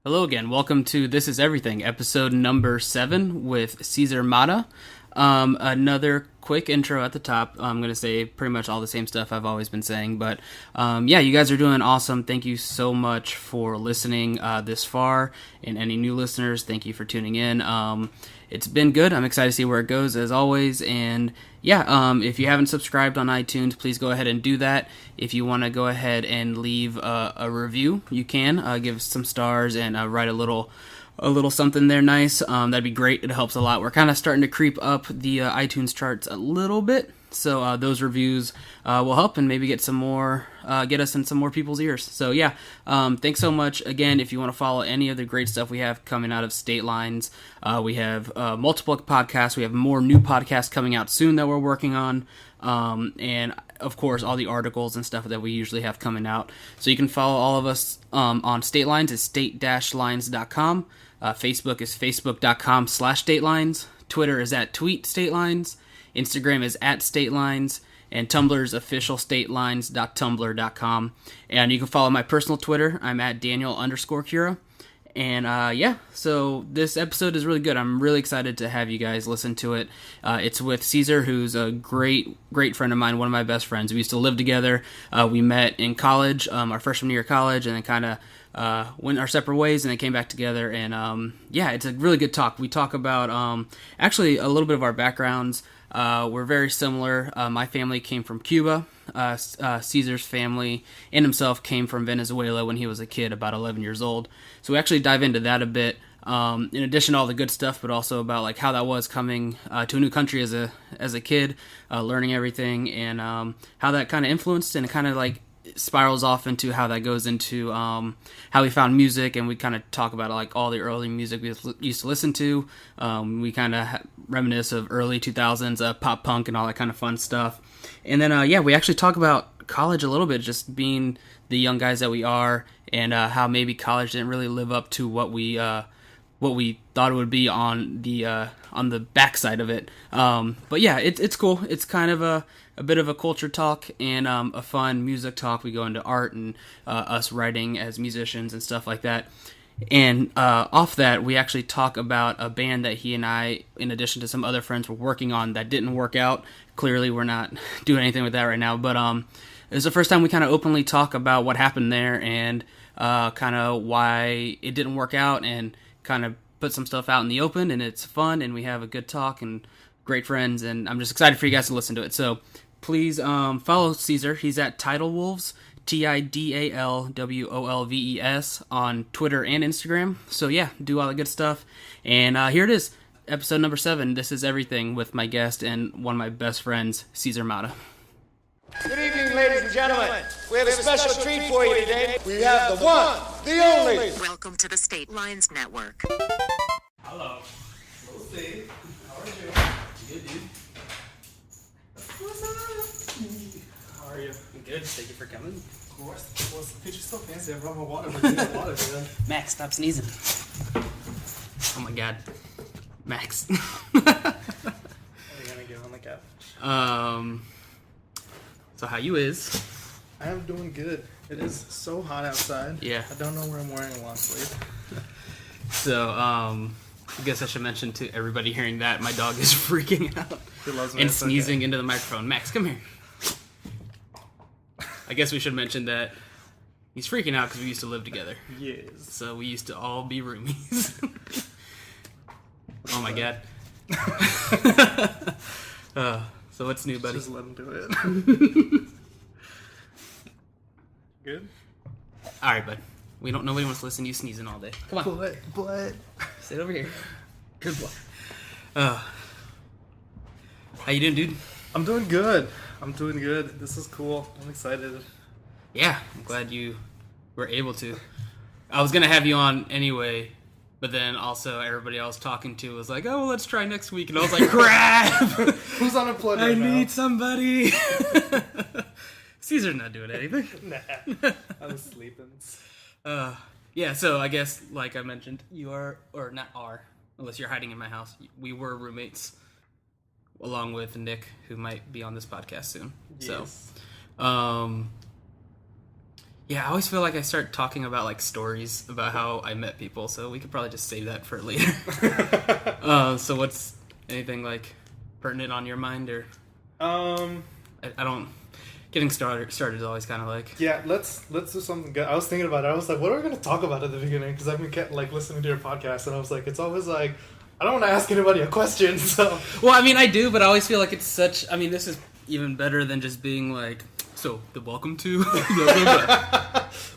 Hello again. Welcome to This Is Everything, episode number 7 with César Mata. Another quick intro at the top. I'm going to say pretty much all the same stuff I've always been saying, but yeah, you guys are doing awesome. Thank you so much for listening this far, and any new listeners, thank you for tuning in. It's been good. I'm excited to see where it goes, as always, and yeah, if you haven't subscribed on iTunes, please go ahead and do that. If you want to go ahead and leave a review, you can give us some stars and write a little something there nice. That'd be great. It helps a lot. We're kind of starting to creep up the iTunes charts a little bit, so those reviews will help and maybe get us in some more people's ears. So yeah, thanks so much again. If you want to follow any of the great stuff we have coming out of State Lines, we have multiple podcasts. We have more new podcasts coming out soon that we're working on, and of course all the articles and stuff that we usually have coming out. So you can follow all of us on State Lines at state-lines.com. Facebook is facebook.com/statelines. Twitter is at tweetstatelines. Instagram is at statelines. And Tumblr is officialstatelines.tumblr.com. And you can follow my personal Twitter. I'm at Daniel_Cura. And yeah, so this episode is really good. I'm really excited to have you guys listen to it. It's with César, who's a great friend of mine, one of my best friends. We used to live together. We met in college, our freshman year of college, and then kind of went our separate ways, and then came back together. And yeah, it's a really good talk. We talk about actually a little bit of our backgrounds. We're very similar. My family came from Cuba. Cesar's family and himself came from Venezuela when he was a kid, about 11 years old. So we actually dive into that a bit, in addition to all the good stuff, but also about like how that was coming to a new country as a kid, learning everything, and how that kind of influenced and kind of like spirals off into how that goes into how we found music, and we kind of talk about like all the early music we used to listen to. We kind of reminisce of early 2000s pop punk and all that kind of fun stuff. And then yeah, we actually talk about college a little bit, just being the young guys that we are, and how maybe college didn't really live up to what we thought it would be on the backside of it. But yeah, it's cool. It's kind of a bit of a culture talk and a fun music talk. We go into art and us writing as musicians and stuff like that. And off that, we actually talk about a band that he and I, in addition to some other friends, were working on that didn't work out. Clearly, we're not doing anything with that right now. But it was the first time we kind of openly talk about what happened there and kind of why it didn't work out, and kind of put some stuff out in the open. And it's fun, and we have a good talk and great friends. And I'm just excited for you guys to listen to it. So please follow César. He's at Tidal Wolves, TIDALWOLVES, on Twitter and Instagram. So yeah, do all the good stuff. And here it is, episode number 7. This is Everything, with my guest and one of my best friends, César Mata. Good evening, ladies and gentlemen. We have a special treat for you today. We have the one, the only. Welcome to the State Lines Network. Hello. Hello, Steve. How are you? Good, dude. How are you? Good. Thank you for coming. Of course. Well, the picture's so fancy. I brought my water. But you water, man. Max, stop sneezing. Oh my god. Max. What are you gonna give on the couch? So how you is? I am doing good. It is so hot outside. Yeah. I don't know where I'm wearing a long sleeve. So, I guess I should mention to everybody hearing that my dog is freaking out He loves me. and It's sneezing okay. into the microphone. Max, come here. I guess we should mention that he's freaking out because we used to live together. Yes. So we used to all be roomies. Oh my god. So what's new, buddy? Just let him do it. Good? Alright, bud. Nobody wants to listen to you sneezing all day. Come on. But. Sit over here. Good boy. How you doing, dude? I'm doing good. This is cool. I'm excited. Yeah, I'm glad you were able to. I was gonna have you on anyway, but then also everybody I was talking to was like, "Oh, well, let's try next week," and I was like, "Crap! Who's unemployed I right now? need somebody." Cesar's not doing anything. Nah. I was sleeping. Yeah, so I guess, like I mentioned, you are, or not are, unless you're hiding in my house. We were roommates, along with Nick, who might be on this podcast soon. Yes. So, Yeah, I always feel like I start talking about like stories about how I met people, so we could probably just save that for later. So what's anything like pertinent on your mind, or I don't. Getting started is always kind of like... Yeah, let's do something good. I was thinking about it. I was like, what are we going to talk about at the beginning? Because I've been kept, like, listening to your podcast, and I was like, it's always like, I don't want to ask anybody a question, so... Well, I mean, I do, but I always feel like it's such... I mean, this is even better than just being like, so, the welcome to...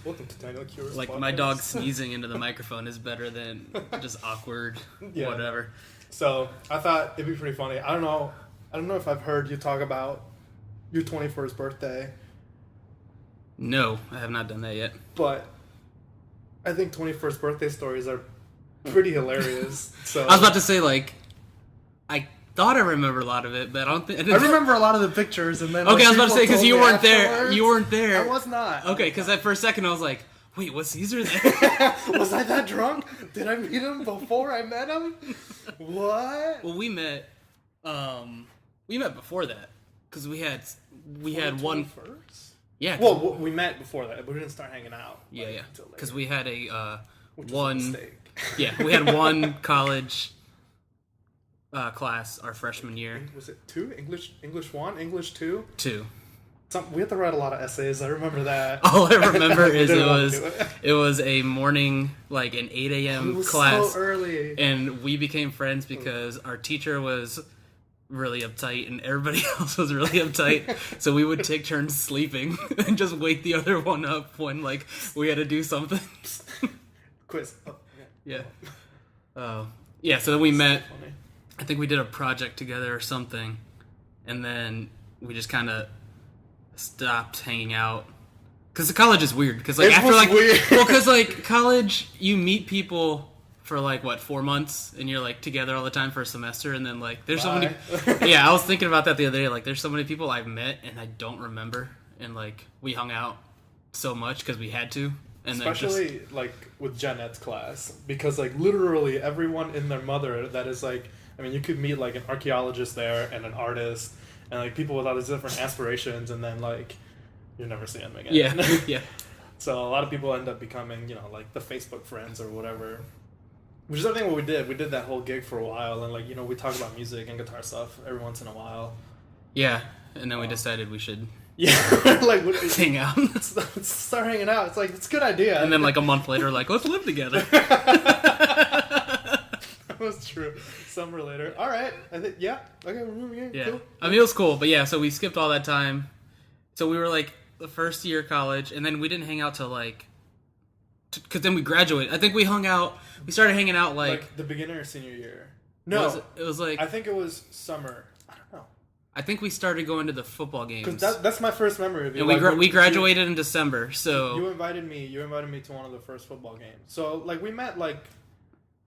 Welcome to Daniel Cura's like, podcast. my dog sneezing into the microphone is better than just awkward whatever. So, I thought it'd be pretty funny. I don't know if I've heard you talk about your 21st birthday. No, I have not done that yet. But I think 21st birthday stories are pretty hilarious. So I was about to say, like, I thought I remember a lot of it, but I don't think... I remember a lot of the pictures, and then... Okay, I was about to say, because you weren't there. Afterwards. You weren't there. I was not. Okay, because for a second I was like, wait, was Caesar there? Was I that drunk? Did I meet him before I met him? What? Well, we met before that, because we had one... 21st? Yeah. Well, we met before that, but we didn't start hanging out. Yeah, like, yeah. until later. Because we had a Which one... was a mistake. Yeah, we had one college class our freshman year. Was it 2? English 1? English 2? 2. We had to write a lot of essays. I remember that. All I remember is Didn't want to do it. it was a morning, like an 8 a.m. It was class. so early. And we became friends because our teacher was really uptight and everybody else was really uptight. So we would take turns sleeping and just wake the other one up when like we had to do something. Quiz. Oh, Yeah. Yeah, so then we met. so funny. I think we did a project together or something. And then we just kind of stopped hanging out. Because the college is weird. Because like, It after was like... weird. Well, because like college, you meet people for like, what, 4 months? And you're like together all the time for a semester. And then like, there's so many... Yeah, I was thinking about that the other day. Like, there's so many people I've met and I don't remember. And like, we hung out so much because we had to. And especially like with Gen Ed's class, because like literally everyone in their mother that is like, I mean, you could meet like an archaeologist there and an artist and like people with all these different aspirations, and then like you never see them again. Yeah, yeah. So a lot of people end up becoming, you know, like the Facebook friends or whatever. Which is I think what we did. We did that whole gig for a while, and like, you know, we talk about music and guitar stuff every once in a while. Yeah, and then we decided we should like hang out. let's start hanging out. It's like, it's a good idea. And then like a month later, like, let's live together. That was true. Summer later. All right. I think, yeah. Okay, we're moving in. Yeah. Cool. I mean, it was cool, but yeah, so we skipped all that time. So we were like the first year of college, and then we didn't hang out till like, because then we graduated. I think we started hanging out like the beginner or senior year. No. it was like, I think it was summer. I don't know. I think we started going to the football games. Because that's my first memory of you. And Like, we graduated in December, so... You invited me to one of the first football games. So, like, we met, like...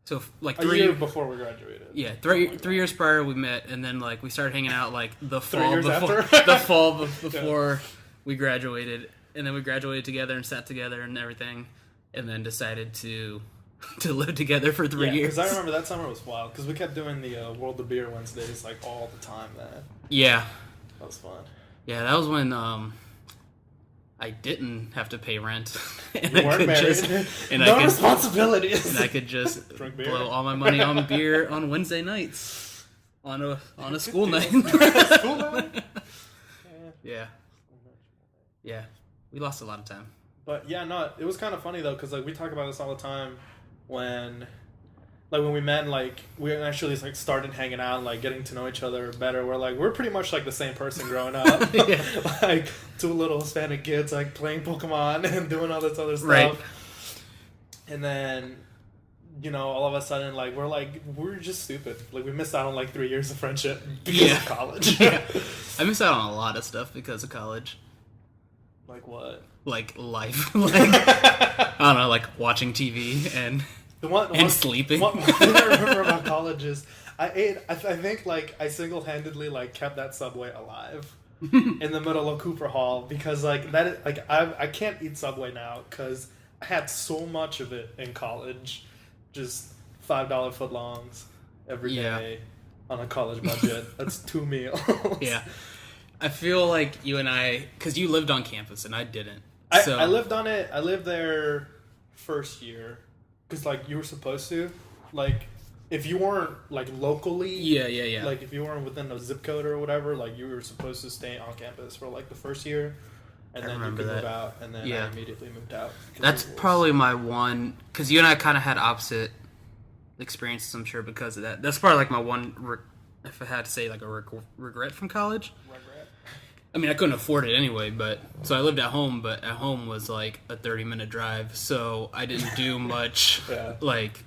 So, like, a year before we graduated. Yeah, three years prior we met, and then, like, we started hanging out, like, the fall years before... after? the fall before we graduated. And then we graduated together and sat together and everything, and then decided to live together for 3 years. Because I remember that summer was wild, because we kept doing the World of Beer Wednesdays, like, all the time, man. Yeah. That was fun. Yeah, that was when I didn't have to pay rent. And You weren't married. No responsibilities. And I could just Drink beer. blow all my money on beer on Wednesday nights. On a school night. School night? Yeah. Yeah. We lost a lot of time. But yeah, no, it was kind of funny though, because like we talk about this all the time when we met and like we actually like started hanging out and like getting to know each other better. We're pretty much like the same person growing up. Yeah. Like two little Hispanic kids like playing Pokemon and doing all this other stuff. Right. And then, you know, all of a sudden like we're just stupid. Like we missed out on like 3 years of friendship because of college. Yeah. I missed out on a lot of stuff because of college. Like what? Like life. Like I don't know, like watching TV and sleeping. One thing I remember about college is I think like I single-handedly like kept that Subway alive in the middle of Cooper Hall, because like that like I can't eat Subway now because I had so much of it in college, just $5 footlongs every day on a college budget. That's 2 meals. Yeah. I feel like you and I, because you lived on campus and I didn't. So I lived on it. I lived there first year because like you were supposed to, like if you weren't like locally, yeah. like if you weren't within a zip code or whatever, like you were supposed to stay on campus for like the first year, and then you could move out, and then I immediately moved out. That's probably my one, because you and I kind of had opposite experiences, I'm sure, because of that. That's probably like my one, if I had to say like a regret from college. I mean, I couldn't afford it anyway, but so I lived at home, but at home was like a 30-minute drive, so I didn't do much. Like,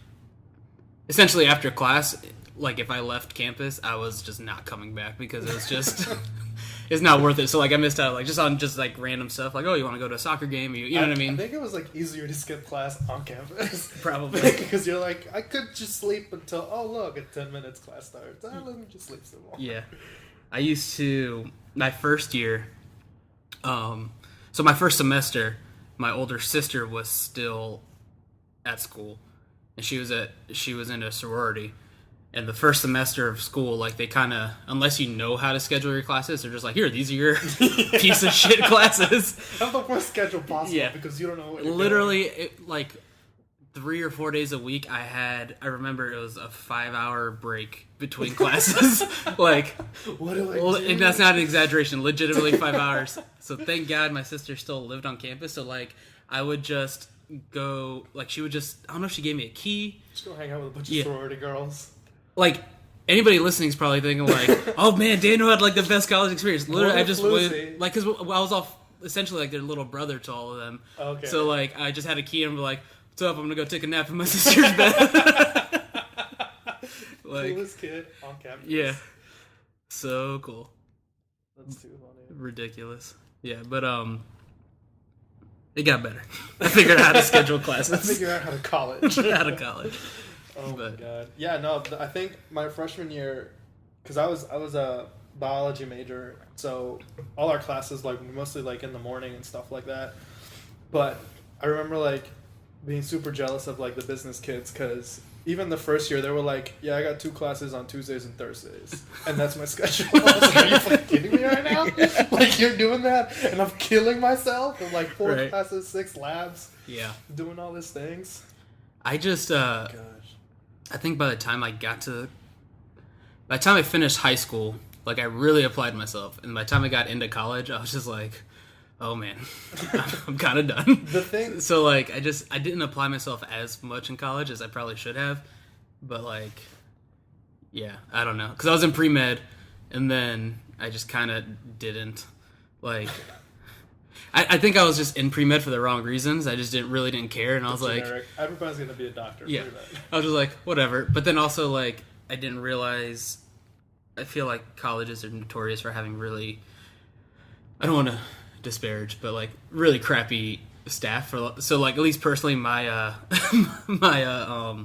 essentially after class, like if I left campus, I was just not coming back because it was just it's not worth it. So like I missed out like just on just like random stuff, like, oh, you want to go to a soccer game? You know what I mean? I think it was like easier to skip class on campus, probably because you're like, I could just sleep until look, at 10 minutes class starts. Let me just sleep some more. Yeah. I used to, my first year, so my first semester, my older sister was still at school, and she was in a sorority, and the first semester of school, like, they kind of, unless you know how to schedule your classes, they're just like, here, these are your piece of shit classes. Have the worst schedule possible, because you don't know what you're literally, doing. it, like, 3 or 4 days a week, I remember it was a 5-hour break between classes. Like, what do I do? And that's not an exaggeration, legitimately 5 hours. So thank God my sister still lived on campus. So like, I would just go, like, she would just, I don't know if she gave me a key. Just go hang out with a bunch of sorority girls. Like, anybody listening is probably thinking like, oh man, Daniel had like the best college experience. Literally, I just went, like, because I was all essentially like their little brother to all of them. Okay. So like, I just had a key and be like, what's up? I'm gonna go take a nap in my sister's bed. Like, coolest kid on campus. Yeah. So cool. That's too funny. Ridiculous. Yeah, but it got better. I figured out how to schedule classes. I figured out how to college. Out of college. Oh my god. Yeah, no, I think my freshman year, because I was a biology major, so all our classes like mostly like in the morning and stuff like that. But I remember like being super jealous of like the business kids, because even the first year they were like, yeah, I got 2 classes on Tuesdays and Thursdays, and that's my schedule. I was like, are you fucking kidding me right now? Like, you're doing that and I'm killing myself in like 4 classes, 6 labs, doing all these things. I just I think by the time I finished high school, like, I really applied myself, and by the time I got into college, I was just like, oh man, I'm kind of done. The thing, so like, I didn't apply myself as much in college as I probably should have, but like, yeah, I don't know, because I was in pre-med, and then I just kind of didn't, like, I think I was just in pre-med for the wrong reasons. I just didn't care, and I was like, everybody's gonna be a doctor. Yeah, I was just like, whatever. But then also, like, I didn't realize, I feel like colleges are notorious for having really, I don't want to disparage, but like really crappy staff. So like, at least personally, my my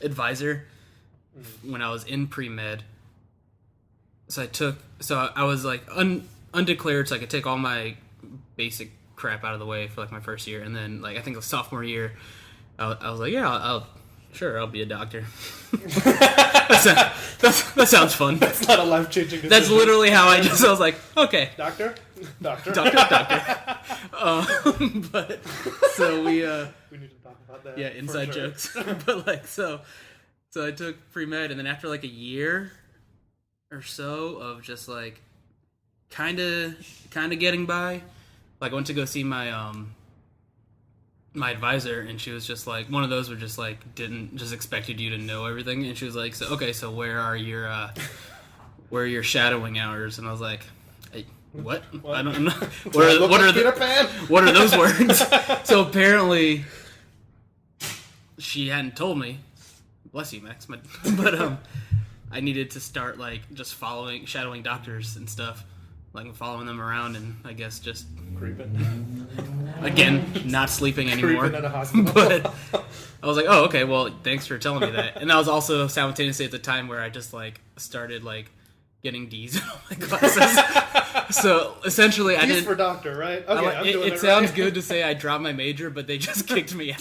advisor when I was in pre-med, so I was like undeclared, so I could take all my basic crap out of the way for like my first year, and then like I think the sophomore year, I was like, yeah, I'll be a doctor. that sounds fun. That's not a life-changing decision. That's literally how I was like, okay. Doctor. But, so we need to talk about that. Yeah, inside jokes. But like, so I took pre-med, and then after like a year or so of just like, kind of getting by, like I went to go see my my advisor, and she was just like, one of those were just like, didn't just expected you to know everything, and she was like, so where are your shadowing hours? And I was like, hey, what? I don't know. What are those words? So apparently she hadn't told me, bless you, Max, but I needed to start like just shadowing doctors and stuff, like following them around, and I guess just creeping. Again, not sleeping anymore. Creeping at a hospital. But I was like, oh, okay, well, thanks for telling me that. And that was also simultaneously at the time where I just like started like getting D's in all my classes. So essentially, I didn't. D's for doctor, right? Okay, I'm doing it. It sounds good to say I dropped my major, but they just kicked me out.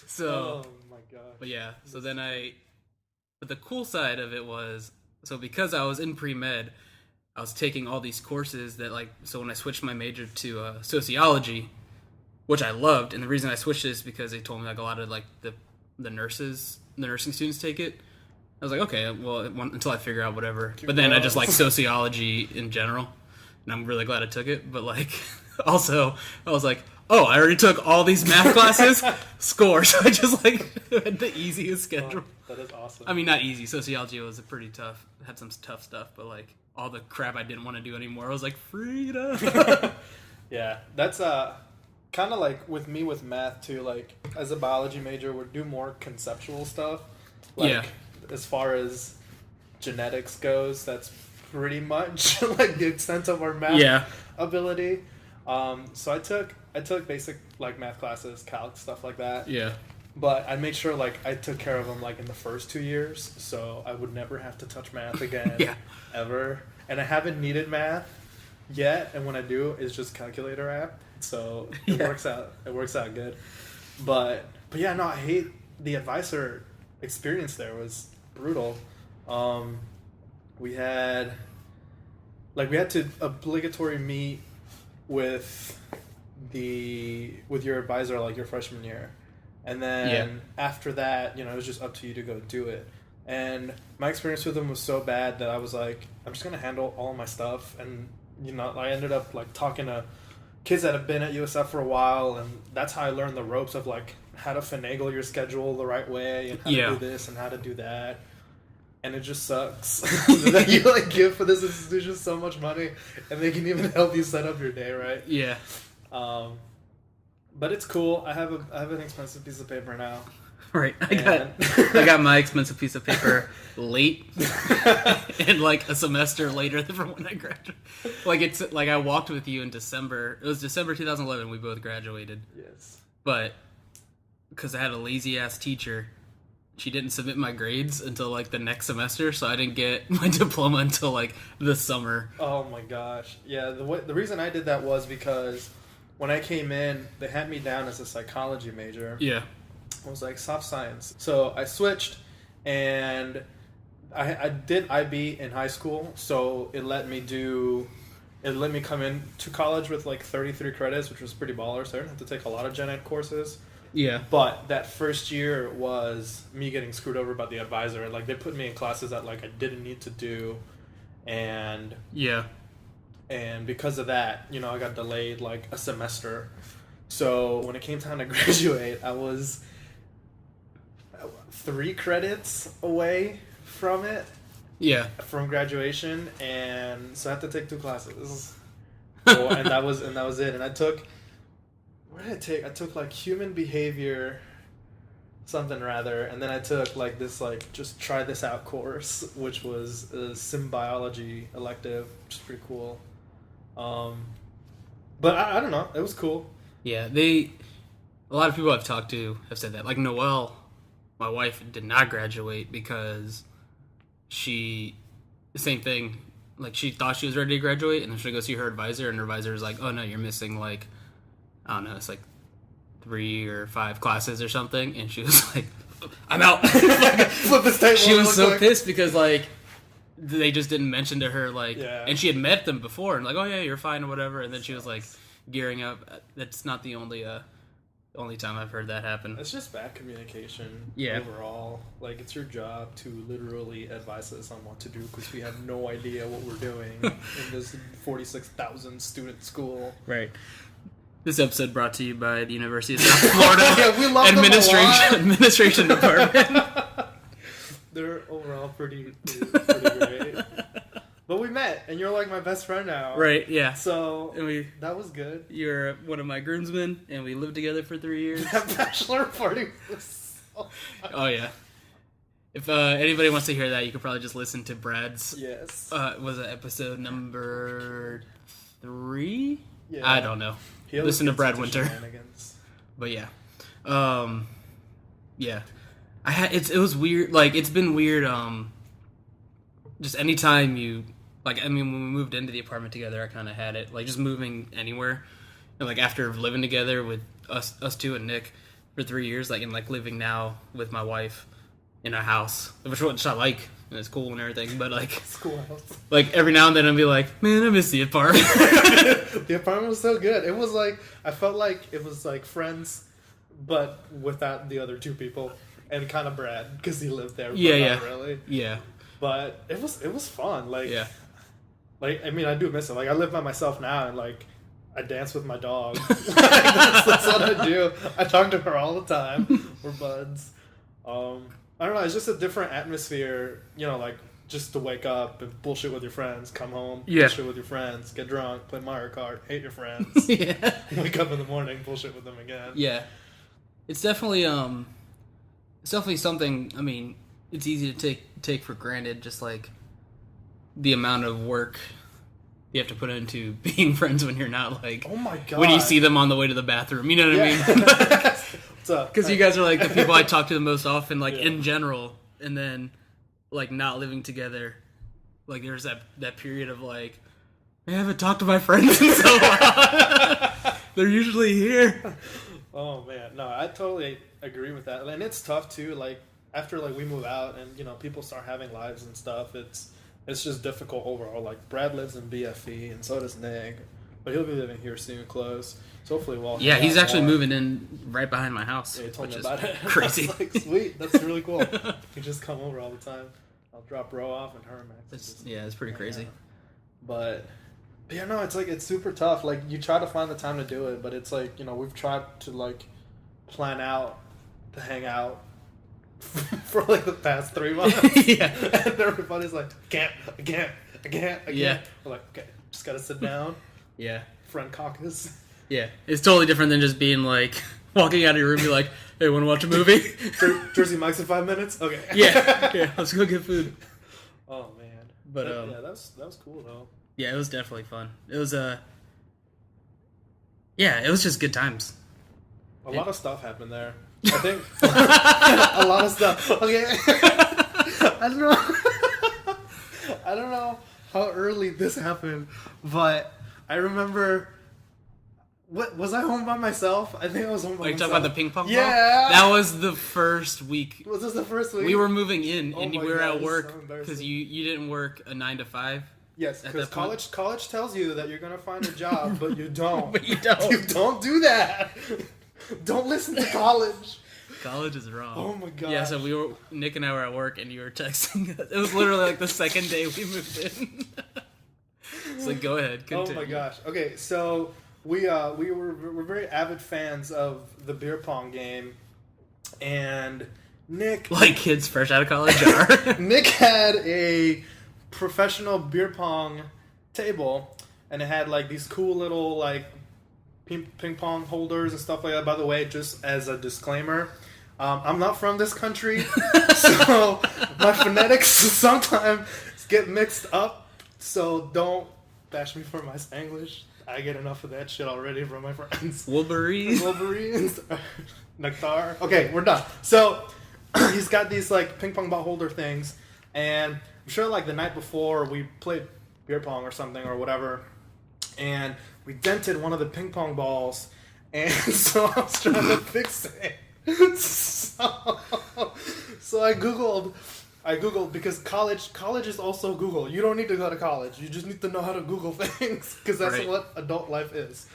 So. Oh my god. But yeah, so then But the cool side of it was, so because I was in pre-med, I was taking all these courses that like, so when I switched my major to sociology, which I loved, and the reason I switched is because they told me like a lot of like the nursing students take it. I was like, okay, well, until I figure out whatever. But then I just like sociology in general, and I'm really glad I took it. But like, also, I was like, oh, I already took all these math classes, score. So I just like had the easiest schedule. Oh, that is awesome. I mean, not easy. Sociology was a pretty tough. Had some tough stuff, but like all the crap I didn't want to do anymore, I was like, freedom. Yeah, that's kind of like with me with math too. Like as a biology major, we do more conceptual stuff. Like, yeah. As far as genetics goes, that's pretty much like the extent of our math ability. So I took basic like math classes, calc, stuff like that. Yeah. But I made sure like I took care of them like in the first 2 years, so I would never have to touch math again. Ever. And I haven't needed math yet, and when I do, it's just calculator app. So it works out. It works out good. But yeah, no, I hate the advisor experience. There was brutal. We had to obligatory meet with your advisor like your freshman year, and then after that, it was just up to you to go do it. And my experience with them was so bad that I was like, I'm just gonna handle all my stuff. And I ended up like talking to kids that have been at USF for a while, and that's how I learned the ropes of like how to finagle your schedule the right way and how to do this and how to do that. And it just sucks that you like give for this institution so much money, and they can even help you set up your day, right? Yeah. But it's cool. I have an expensive piece of paper now. Right. I got my expensive piece of paper late, and like a semester later from when I graduated. Like it's like I walked with you in December. It was December 2011. We both graduated. Yes. But because I had a lazy ass teacher, she didn't submit my grades until like the next semester, so I didn't get my diploma until like the summer. Oh my gosh. Yeah, the reason I did that was because when I came in, they had me down as a psychology major. Yeah. I was like, soft science. So I switched, and I did IB in high school, so it let me come in to college with like 33 credits, which was pretty baller, so I didn't have to take a lot of gen ed courses. Yeah. But that first year was me getting screwed over by the advisor. Like, they put me in classes that like I didn't need to do, and because of that, I got delayed like a semester. So when it came time to graduate, I was 3 credits away from it. Yeah. From graduation, and so I had to take 2 classes. And that was it. And I took, what did I take? I took like human behavior, something rather, and then I took like this like just try this out course, which was a symbiology elective, which is pretty cool. But I don't know, it was cool. Yeah, a lot of people I've talked to have said that. Like Noelle, my wife, did not graduate because same thing. Like, she thought she was ready to graduate, and then she go see her advisor, and her advisor was like, oh no, you're missing like, I don't know, it's like 3 or 5 classes or something, and she was like, I'm out. Flip this table. She was so pissed because like they just didn't mention to her like, and she had met them before, and like, oh yeah, you're fine or whatever, and then she was like gearing up. That's not the only time I've heard that happen. It's just bad communication. Yeah. Overall, like, it's your job to literally advise us on what to do, because we have no idea what we're doing in this 46,000 student school. Right. This episode brought to you by the University of South Florida we love Administration Department. They're overall pretty great. But we met, and you're like my best friend now. Right, yeah. So that was good. You're one of my groomsmen, and we lived together for 3 years. That bachelor party was so fun. Oh, yeah. If anybody wants to hear that, you could probably just listen to Brad's. Yes. Was it episode number 3? Yeah. I don't know. Listen to Brad Winter. But yeah. Yeah. It was weird. Like, it's been weird, just anytime you, like, I mean, when we moved into the apartment together, I kind of had it, like, just moving anywhere, and, like, after living together with us two and Nick for 3 years, like, and, like, living now with my wife, in a house, which I like, and it's cool and everything. But like, Schoolhouse. like every now and then I'll be like, man, I miss the apartment. The apartment was so good. It was like, I felt like it was like Friends, but without the other two people, and kind of Brad because he lived there. But Yeah, not really. Yeah. But it was fun. Like, Yeah. Like, I mean, I do miss it. Like, I live by myself now, and like, I dance with my dog. that's what I do. I talk to her all the time. We're buds. I don't know. It's just a different atmosphere. You know, like just to wake up and bullshit with your friends, come home, bullshit with your friends, get drunk, play Mario Kart, hate your friends, Yeah. wake up in the morning, bullshit with them again. Yeah. It's definitely something. I mean, it's easy to take for granted, just like the amount of work you have to put into being friends when you're not like. Oh my god! When you see them on the way to the bathroom, you know what I mean? What's up? Because you guys are like the people I talk to the most often, like Yeah. in general, and then like not living together. Like there's that period of like, I haven't talked to my friends in so long. They're usually here. Oh man, no, I totally agree with that, and it's tough too. Like after like we move out and you know people start having lives and stuff, it's just difficult overall. Like Brad lives in BFE, and so does Nick, but he'll be living here soon, close. So hopefully we'll. Yeah, he's actually more. moving in right behind my house. Yeah, he told which me is about it. Crazy. I was like, sweet, that's really cool. You just come over all the time. I'll drop Ro off and her and Max. It's pretty crazy. But yeah, no, it's like it's super tough. Like you try to find the time to do it, but it's like you know we've tried to like plan out to hang out for like the past 3 months. Yeah. And everybody's like, I can't. Yeah. We're like, okay, just gotta sit down. Yeah. Friend caucus. Yeah. It's totally different than just being like walking out of your room and be like, hey, wanna watch a movie? Jersey Mike's in 5 minutes? Okay. Yeah, let's go get food. Oh man. But yeah, that was cool though. yeah, it was definitely fun. It was yeah, it was just good times. A lot of stuff happened there. I think a lot of stuff. Okay. I don't know. I don't know how early this happened, but I remember. What was I home by myself? I think I was home by Are you myself. talking about the ping pong ball? Yeah. That was the first week. Was this the first week? We were moving in, Oh and we my were God, at this is work so embarrassing. because you didn't work a 9 to 5. Yes, at because that point. college tells you that you're gonna find a job, but you don't. But you don't. You don't do that. Don't listen to college. College is wrong. Oh my god. Yeah, so Nick and I were at work, and you were texting us. It was literally like the second day we moved in. It's like, go ahead, continue. Oh my gosh. Okay, so we're very avid fans of the beer pong game, and Nick Like kids fresh out of college are. Nick had a professional beer pong table, and it had like these cool little like ping pong holders and stuff like that. By the way, just as a disclaimer, I'm not from this country, so my phonetics sometimes get mixed up. So don't bash me for my Spanglish. I get enough of that shit already from my friends. Wolverines. Wolverines. Nectar. Okay, we're done. So he's got these like ping pong ball holder things, and I'm sure like the night before we played beer pong or something or whatever, and we dented one of the ping pong balls, and so I was trying to fix it. So I googled because college is also Google. You don't need to go to college. You just need to know how to Google things because that's Right. what adult life is.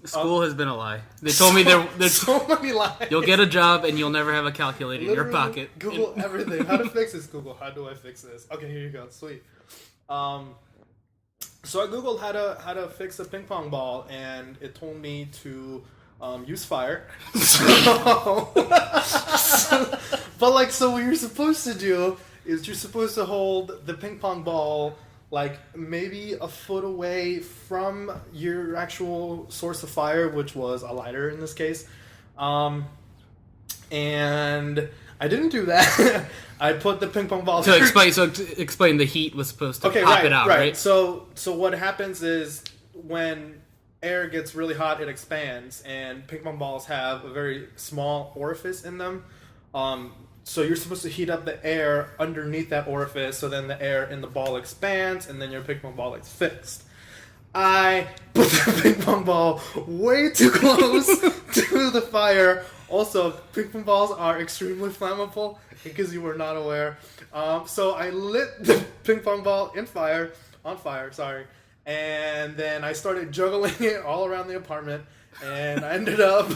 School has been a lie. They told me there's so many lies. you'll get a job and you'll never have a calculator in your Literally, pocket. Google everything. How to fix this? Google. How do I fix this? Okay, here you go. Sweet. So I googled how to fix a ping pong ball, and it told me to use fire. So what you're supposed to do is you're supposed to hold the ping pong ball like maybe a foot away from your actual source of fire, which was a lighter in this case. And I didn't do that. I put the ping pong ball. To explain, the heat was supposed to pop it out, right? So what happens is when air gets really hot, it expands, and ping pong balls have a very small orifice in them. So you're supposed to heat up the air underneath that orifice, so then the air in the ball expands, and then your ping pong ball is fixed. I put the ping pong ball way too close to the fire. Also, ping pong balls are extremely flammable, in case you were not aware. So I lit the ping pong ball on fire, and then I started juggling it all around the apartment, and I ended up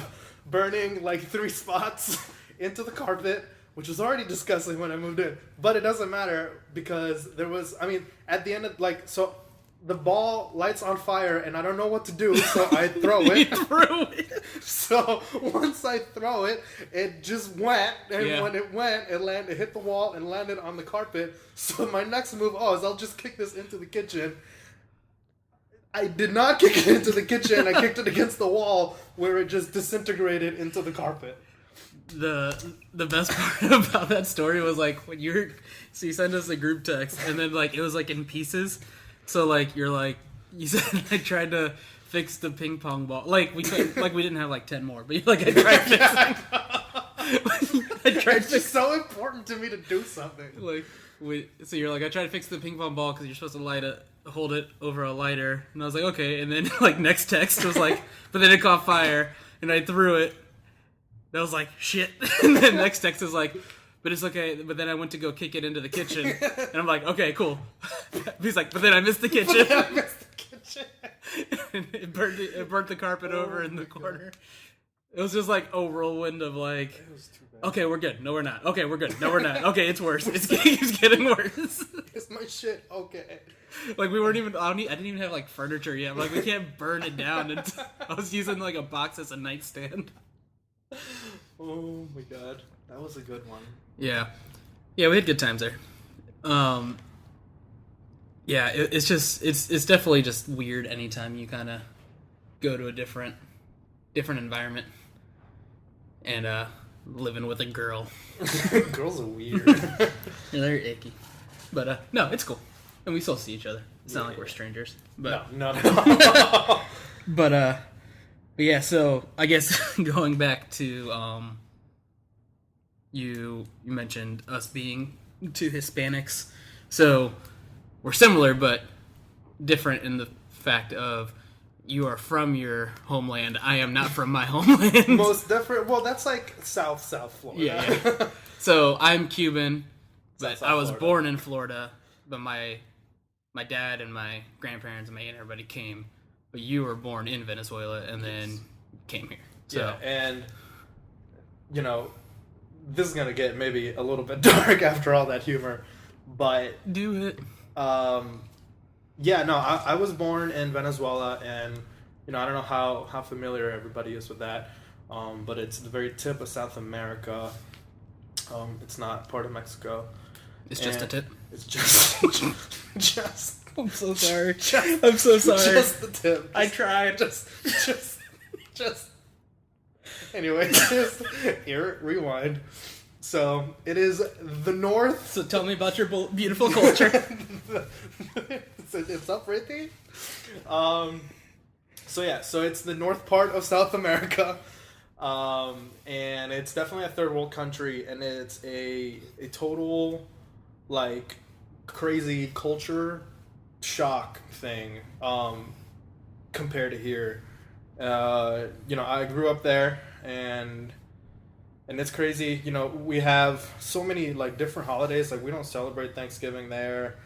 burning like 3 spots into the carpet, which was already disgusting when I moved in. But it doesn't matter because at the end of the ball lights on fire and I don't know what to do, so I throw it. You threw it. So once I throw it, it just went, and when it went, it hit the wall and landed on the carpet. So my next move is I'll just kick this into the kitchen. I did not kick it into the kitchen. I kicked it against the wall where it just disintegrated into the carpet. The best part about that story was like when you sent us a group text and then like it was like in pieces. So like you said I tried to fix the ping pong ball. Like we didn't have like 10 more, but like I tried fixing. It's just so important to me to do something. So you're like I tried to fix the ping pong ball because you're supposed to hold it over a lighter, and I was like okay, and then like next text was like, but then it caught fire and I threw it. And I was like shit, and then next text is like, but it's okay. But then I went to go kick it into the kitchen, and I'm like okay cool. He's like, but then I missed the kitchen. And it burnt the carpet over in the corner. It was just like a whirlwind of like, okay, we're good. No, we're not. Okay, we're good. No, we're not. Okay, it's worse. It keeps getting worse. It's my shit. Okay. Like we weren't even. I didn't even have like furniture yet. I'm like we can't burn it down. And I was using like a box as a nightstand. Oh my god, that was a good one. Yeah, we had good times there. Yeah, it's definitely just weird anytime you kind of go to a different environment and living with a girl. Girls are weird. Yeah, they're icky, but no, it's cool, and we still see each other. It's not like we're strangers, but no. But yeah. So I guess going back to you mentioned us being 2 Hispanics, so we're similar but different in the fact of you are from your homeland. I am not from my homeland. Most different. Well, that's like South Florida. Yeah. So I'm Cuban, but South I was Florida. born in Florida. But my dad and my grandparents and my aunt, everybody came. But you were born in Venezuela and then came here. So. Yeah, and this is gonna get maybe a little bit dark after all that humor, but do it. Yeah, no, I was born in Venezuela, and I don't know how familiar everybody is with that, but it's the very tip of South America. It's not part of Mexico. It's just a tip. It's just. I'm so sorry. I'm so sorry. Just the tip. I tried. Just. Anyway, just here, rewind. So it is the north. So tell me about your beautiful culture. It's up right there. So it's the north part of South America, and it's definitely a third world country, and it's a total like crazy culture shock thing compared to here. I grew up there, and it's crazy. We have so many like different holidays. Like we don't celebrate Thanksgiving there,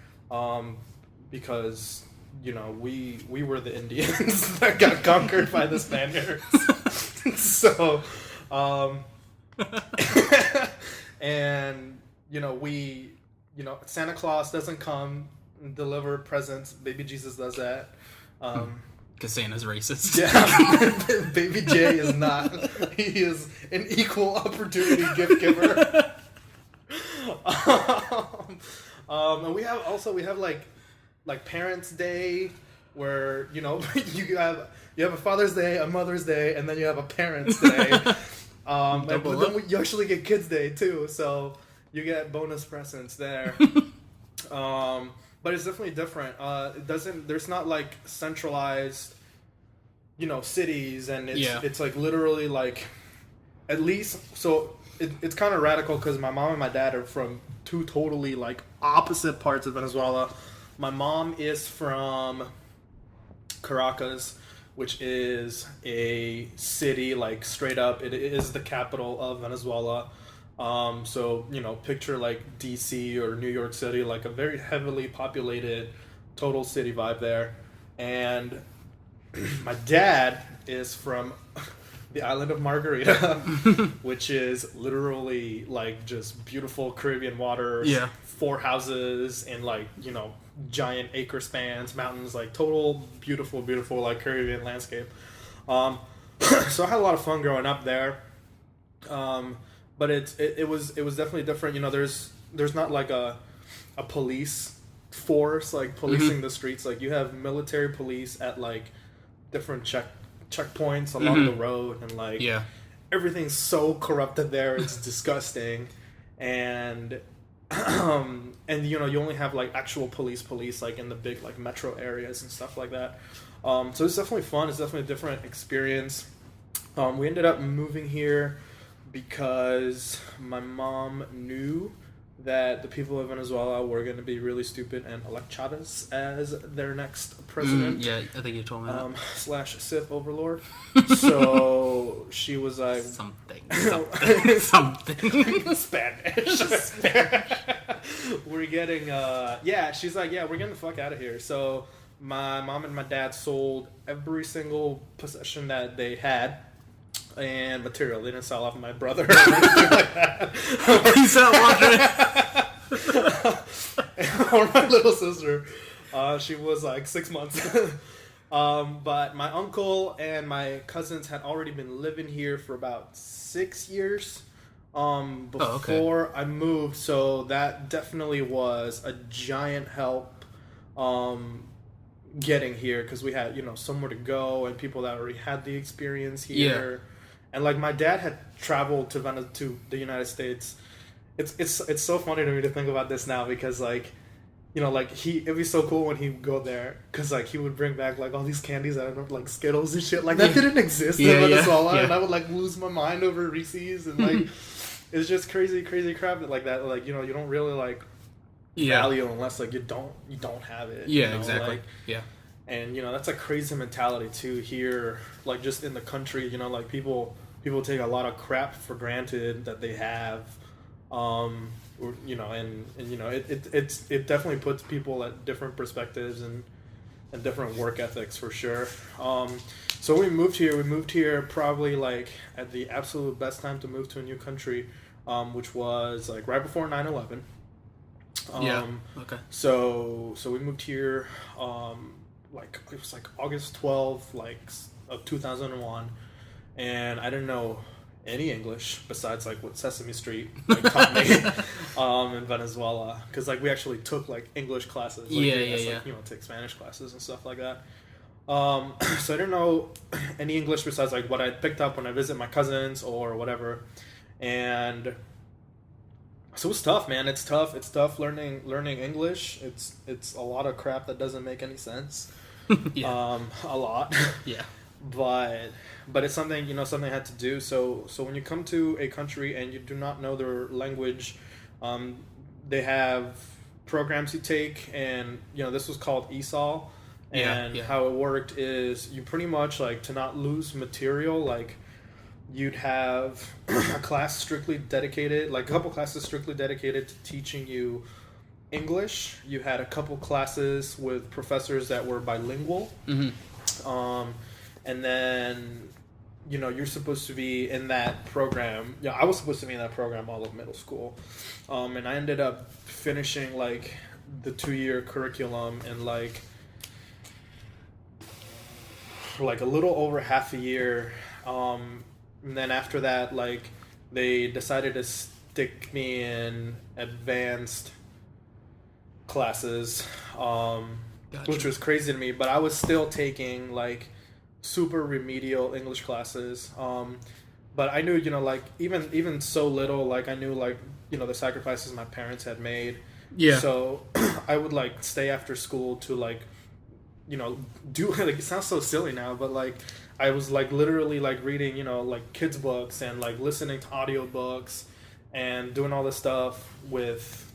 because we were the Indians that got conquered by the Spaniards. So, and Santa Claus doesn't come and deliver presents. Baby Jesus does that. Because Santa's racist. Yeah, Baby J is not. He is an equal opportunity gift giver. And we have like Parents' Day, where you have a Father's Day, a Mother's Day, and then you have a Parents' Day. But then you actually get Kids' Day too, so you get bonus presents there. But it's definitely different. There's not like centralized, cities, and it's like literally like, at least, so it's kind of radical because my mom and my dad are from 2 totally like opposite parts of Venezuela. My mom is from Caracas, which is a city like straight up. It is the capital of Venezuela. So, picture like DC or New York City, like a very heavily populated, total city vibe there. And my dad is from the island of Margarita, which is literally like just beautiful Caribbean waters, 4 houses and like, giant acre spans, mountains, like total beautiful, like Caribbean landscape. So I had a lot of fun growing up there. But it was definitely different. There's not like a police force like policing the streets. Like you have military police at like different checkpoints along the road, and like everything's so corrupted there. It's disgusting, and you only have like actual police like in the big like metro areas and stuff like that. So it's definitely fun. It's definitely a different experience. We ended up moving here because my mom knew that the people of Venezuela were going to be really stupid and elect Chavez as their next president. Yeah, I think you told me that. / Sith overlord. So she was like... Something. Spanish. We're getting... she's like, we're getting the fuck out of here. So my mom and my dad sold every single possession that they had. And material. They didn't sell off my brother or anything like that. He's not watching. Or my little sister. She was like 6 months. But my uncle and my cousins had already been living here for about 6 years before I moved. So that definitely was a giant help getting here, because we had, somewhere to go and people that already had the experience here. Yeah. And like my dad had traveled to the United States. It's so funny to me to think about this now, because like, it'd be so cool when he'd go there, because like he would bring back like all these candies that are like Skittles and shit like that didn't exist in Venezuela, and I would like lose my mind over Reese's, and like it's just crazy crap like that. Like you don't really like value unless like you don't have it. Yeah, exactly. Like, and that's a crazy mentality too here, like just in the country. Like people take a lot of crap for granted that they have. It definitely puts people at different perspectives and different work ethics for sure. So we moved here probably like at the absolute best time to move to a new country, which was like right before 9/11. Okay. So we moved here, like it was like August 12th, like of 2001, and I didn't know any English besides like what Sesame Street like taught me in Venezuela, because like we actually took like English classes, like, take Spanish classes and stuff like that. So I didn't know any English besides like what I picked up when I visit my cousins or whatever, and so it's tough, man. It's tough learning English. It's a lot of crap that doesn't make any sense. A lot. Yeah. But it's something, something I had to do. So when you come to a country and you do not know their language, they have programs you take, and this was called ESOL, and how it worked is you pretty much like, to not lose material, like you'd have a class strictly dedicated, like a couple classes strictly dedicated to teaching you English. You had a couple classes with professors that were bilingual. And then, you're supposed to be in that program. Yeah, I was supposed to be in that program all of middle school. And I ended up finishing like the 2-year curriculum in like a little over half a year. And then after that, like, they decided to stick me in advanced classes, which was crazy to me. But I was still taking, like, super remedial English classes. But I knew, like, even so little, like, I knew, like, the sacrifices my parents had made. Yeah. So I would, like, stay after school to, like, do, like, it sounds so silly now, but, like, I was like literally like reading, like kids books and like listening to audiobooks and doing all this stuff with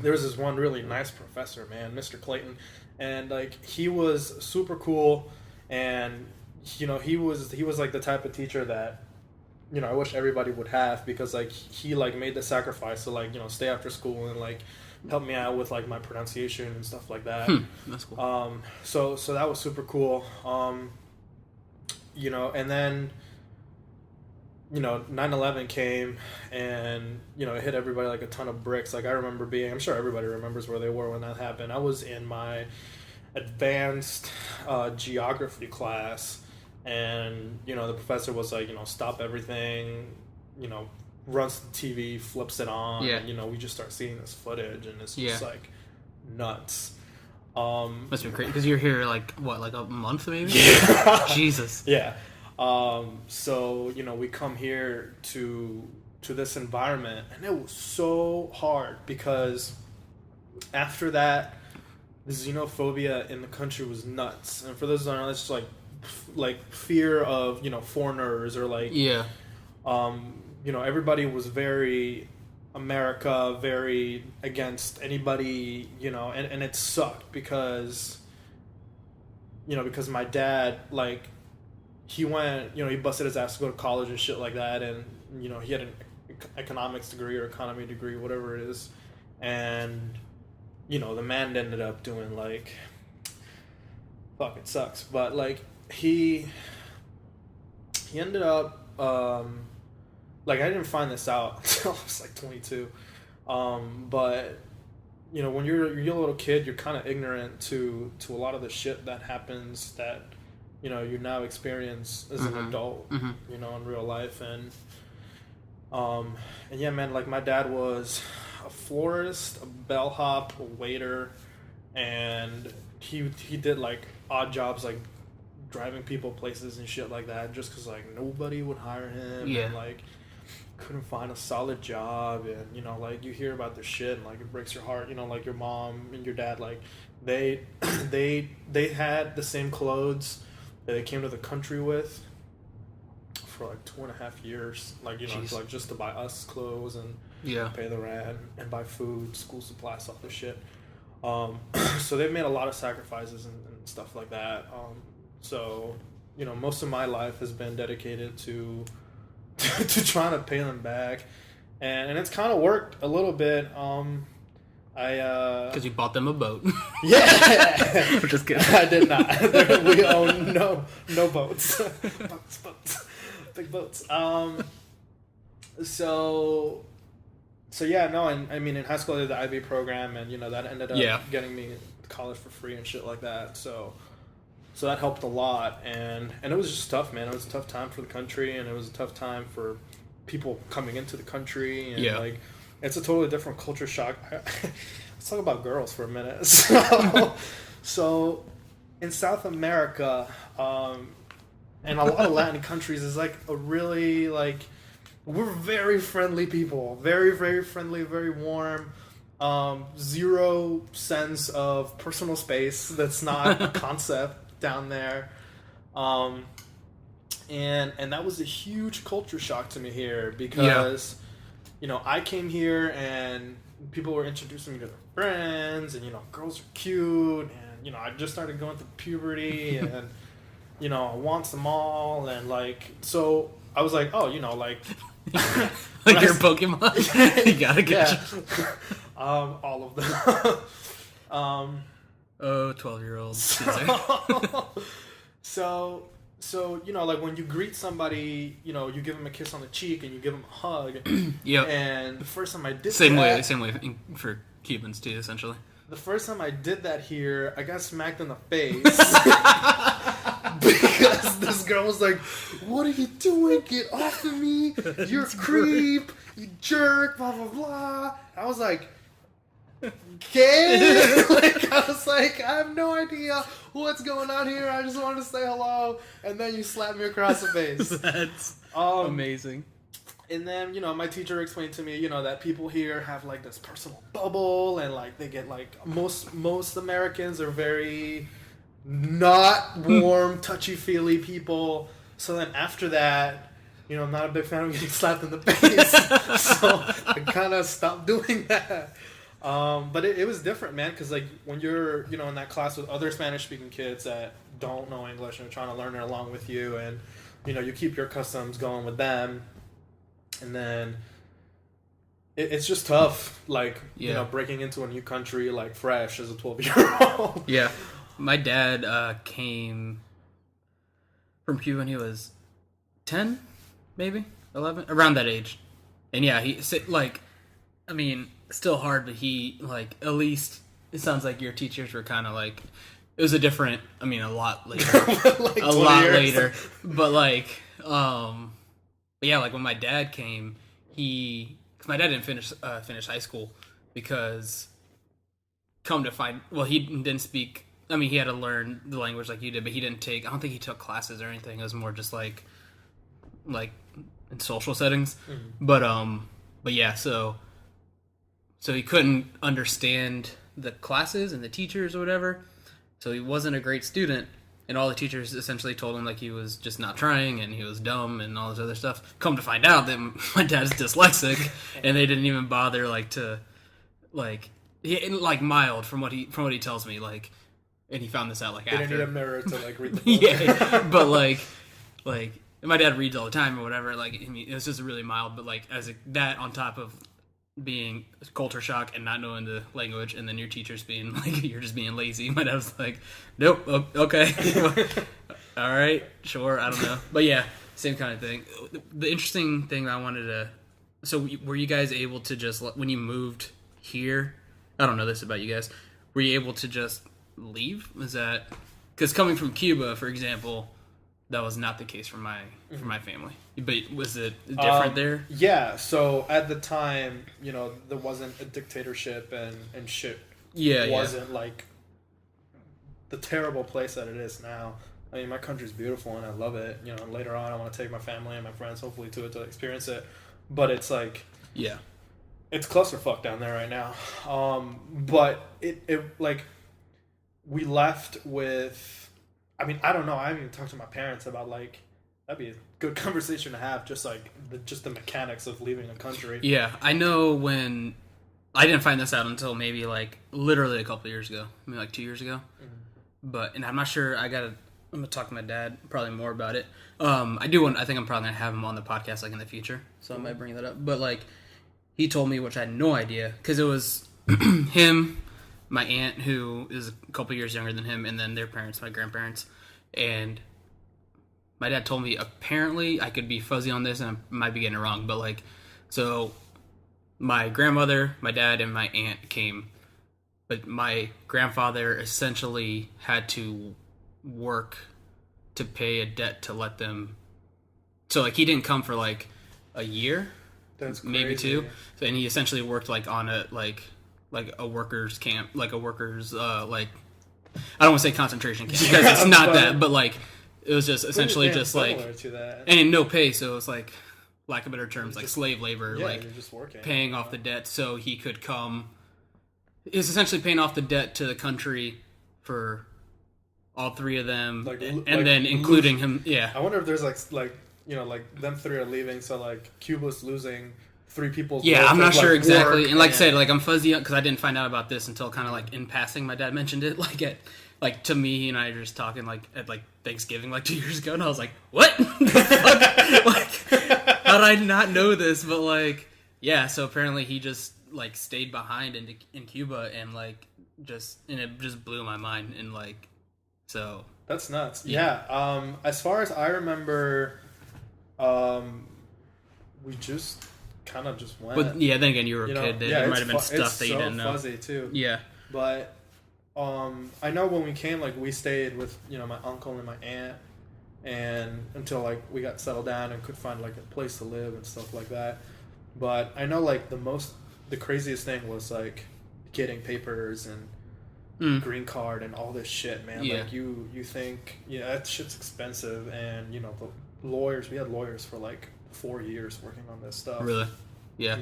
there was this one really nice professor, man, Mr. Clayton, and like he was super cool, and you know he was like the type of teacher that, you know, I wish everybody would have, because like he like made the sacrifice to like, you know, stay after school and like help me out with like my pronunciation and stuff like that. That's cool. So that was super cool. You know, and then, you know, 9/11 came, and, you know, it hit everybody like a ton of bricks. Like I remember I'm sure everybody remembers where they were when that happened. I was in my advanced geography class, and, you know, the professor was like, you know, stop everything, you know, runs the TV, flips it on, and, you know, we just start seeing this footage, and it's just like nuts. Must be great, because you're here like what, like a month maybe? Yeah. Jesus. Yeah. So, you know, we come here to this environment, and it was so hard, because after that, the xenophobia in the country was nuts. And for those who don't know, it's just like fear of, you know, foreigners, or like, you know, everybody was very America, very against anybody, you know, and it sucked, because, you know, because my dad, like, he went, you know, he busted his ass to go to college and shit like that, and, you know, he had an economics degree or economy degree, whatever it is, and, you know, the man ended up doing, like, fuck, it sucks, but, like, he ended up, like, I didn't find this out until I was like 22, but, you know, when you're a little kid, you're kind of ignorant to a lot of the shit that happens that, you know, you now experience as an adult, you know, in real life. And yeah, man, like, my dad was a florist, a bellhop, a waiter, and he did, like, odd jobs, like driving people places and shit like that, just because, like, nobody would hire him. And, like, couldn't find a solid job. And, you know, like, you hear about this shit, and, like, it breaks your heart, you know, like, your mom and your dad, like, they had the same clothes that they came to the country with for like 2.5 years, like, you know, like, just to buy us clothes and pay the rent and buy food, school supplies, all this shit. So they've made a lot of sacrifices and stuff like that. So, you know, most of my life has been dedicated to trying to pay them back, and it's kind of worked a little bit. Because you bought them a boat. Yeah. I'm just kidding. I did not. We own no boats. boats. Big boats. So yeah, no, and I mean, in high school I did the IB program, and, you know, that ended up getting me to college for free and shit like that. So that helped a lot, and it was just tough, man. It was a tough time for the country, and it was a tough time for people coming into the country, and like, it's a totally different culture shock. Let's talk about girls for a minute. So in South America, and a lot of Latin countries, is like a really, like, we're very friendly people, very, very friendly, very warm. Zero sense of personal space. That's not a concept down there. And that was a huge culture shock to me here, because you know, I came here and people were introducing me to their friends, and, you know, girls are cute, and, you know, I just started going through puberty, and, you know, I want them all, and, like, so I was like, oh, you know, like like your Pokemon. You gotta get all of them. 12-year-old César. So, you know, like, when you greet somebody, you know, you give them a kiss on the cheek and you give them a hug. And the first time I did same way for Cubans too, essentially. The first time I did that here, I got smacked in the face. Because this girl was like, "What are you doing? Get off of me! You're a creep! You jerk! Blah blah blah." I was like, "Okay." Like, I was like, I have no idea what's going on here. I just wanted to say hello, and then you slapped me across the face. That's amazing. And then, you know, my teacher explained to me, you know, that people here have, like, this personal bubble, and, like, they get, like, most Americans are very not warm, touchy-feely people. So then after that, you know, I'm not a big fan of getting slapped in the face. So I kind of stopped doing that. But it was different, man, because like when you're in that class with other Spanish speaking kids that don't know English and are trying to learn it along with you, and you keep your customs going with them, and then it's just tough, like breaking into a new country like fresh as a 12-year-old. Yeah, my dad came from Cuba when he was 10, maybe 11, around that age, and yeah, he like, I mean, still hard, but he like at least it sounds like your teachers were kind of like it was a different. I mean, a lot later, like a lot years. later, but like, but yeah, like when my dad came, cause my dad didn't finish high school because come to find, well, he didn't speak. I mean, he had to learn the language like you did, but he didn't take. I don't think he took classes or anything. It was more just like in social settings. Mm-hmm. But yeah, so he couldn't understand the classes and the teachers or whatever. So he wasn't a great student, and all the teachers essentially told him like he was just not trying and he was dumb and all this other stuff. Come to find out that my dad's dyslexic, and they didn't even bother mild from what he tells me, like, and he found this out like after. Didn't need a mirror to like read the book. Yeah, but like my dad reads all the time or whatever. Like, I mean, it was just really mild, but like that on top of being culture shock and not knowing the language, and then your teachers being like you're just being lazy. My dad was like, nope, okay, all right, sure, I don't know, but yeah, same kind of thing. The interesting thing I wanted to, so were you guys able to just, when you moved here, I don't know this about you guys, were you able to just leave? Was that because coming from Cuba, for example, that was not the case for my family. But was it different there? Yeah. So at the time, there wasn't a dictatorship and shit. Wasn't like the terrible place that it is now. I mean, my country's beautiful and I love it. Later on, I want to take my family and my friends, hopefully, to it to experience it. But it's like, it's clusterfuck down there right now. But it like we left with. I mean, I don't know. I haven't even talked to my parents about like that'd be a good conversation to have. Just like the mechanics of leaving a country. Yeah, I know when I didn't find this out until maybe like literally a couple of years ago, maybe like 2 years ago. Mm-hmm. And I'm not sure. I'm gonna talk to my dad probably more about it. I think I'm probably gonna have him on the podcast like in the future, so I might bring that up. But like he told me, which I had no idea, because it was him, my aunt, who is a couple years younger than him, and then their parents, my grandparents. And my dad told me, apparently, I could be fuzzy on this and I might be getting it wrong, but like, so my grandmother, my dad, and my aunt came, but my grandfather essentially had to work to pay a debt to let them. So like he didn't come for like a year, that's crazy. Maybe 2, and he essentially worked like on a like a workers camp, like a workers like I don't want to say concentration camp because it's not that, but like it was just essentially just like and no pay, so it was like lack of better terms, like slave labor, like you're just working, paying off the debt so he could come. It was essentially paying off the debt to the country for all 3 of them, and then including him. Yeah, I wonder if there's like them 3 are leaving, so like Cuba's losing 3 people. Yeah, I'm not sure exactly. And like I said, like I'm fuzzy because I didn't find out about this until kind of like in passing. My dad mentioned it like to me, and I were just talking like at like Thanksgiving like 2 years ago, and I was like, what? Like, how did I not know this? But like, yeah. So apparently he just like stayed behind in Cuba, and like it just blew my mind, and like so. That's nuts. Yeah. As far as I remember, we just kind of just went. But yeah, then again, you were a kid. There might have been stuff that you didn't know. It's so fuzzy too. Yeah. But I know when we came, like we stayed with my uncle and my aunt, and until like we got settled down and could find like a place to live and stuff like that. But I know like the craziest thing was like getting papers and green card and all this shit, man. Yeah. Like you think that shit's expensive, and the lawyers, we had lawyers for like 4 years working on this stuff. Really? Yeah.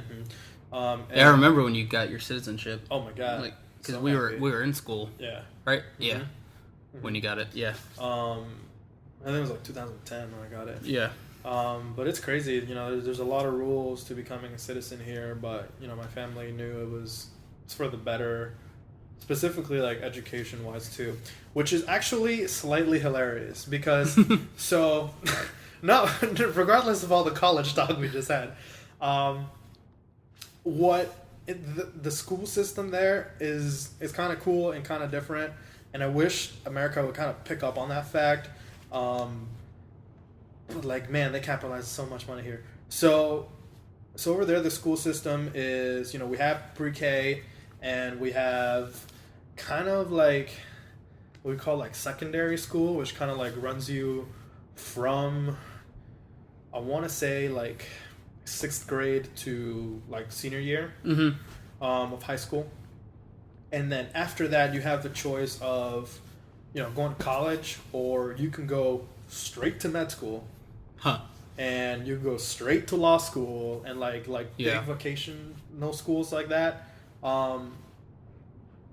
Mm-hmm. I remember when you got your citizenship. Oh my god! Like, because we were in school. Yeah. Right. Mm-hmm. Yeah. When you got it. Yeah. I think it was like 2010 when I got it. Yeah. But it's crazy. There's a lot of rules to becoming a citizen here, but my family knew it was it's for the better, specifically like education wise too, which is actually slightly hilarious because so no, regardless of all the college talk we just had, the school system there is kind of cool and kind of different, and I wish America would kind of pick up on that fact. But like, man, they capitalize so much money here. So over there, the school system is, we have pre-K, and we have kind of like what we call like secondary school, which kind of like runs you from, I want to say like 6th grade to like senior year of high school. And then after that, you have the choice of, going to college, or you can go straight to med school. Huh. And you go straight to law school and like Yeah. big vocational schools like that.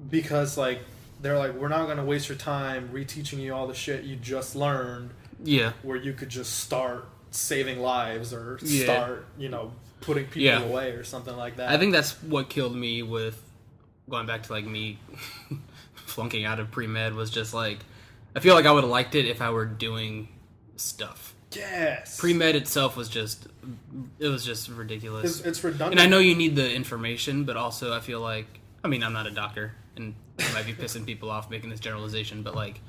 Because like they're like, we're not gonna waste your time reteaching you all the shit you just learned. Yeah. Where you could just start saving lives or Yeah. start, putting people Yeah. away or something like that. I think that's what killed me with going back to like me flunking out of pre-med, was just like, I feel like I would have liked it if I were doing stuff. Yes. Pre-med itself was just ridiculous. It's redundant. And I know you need the information, but also I feel like, I mean, I'm not a doctor, and I might be pissing people off making this generalization, but like,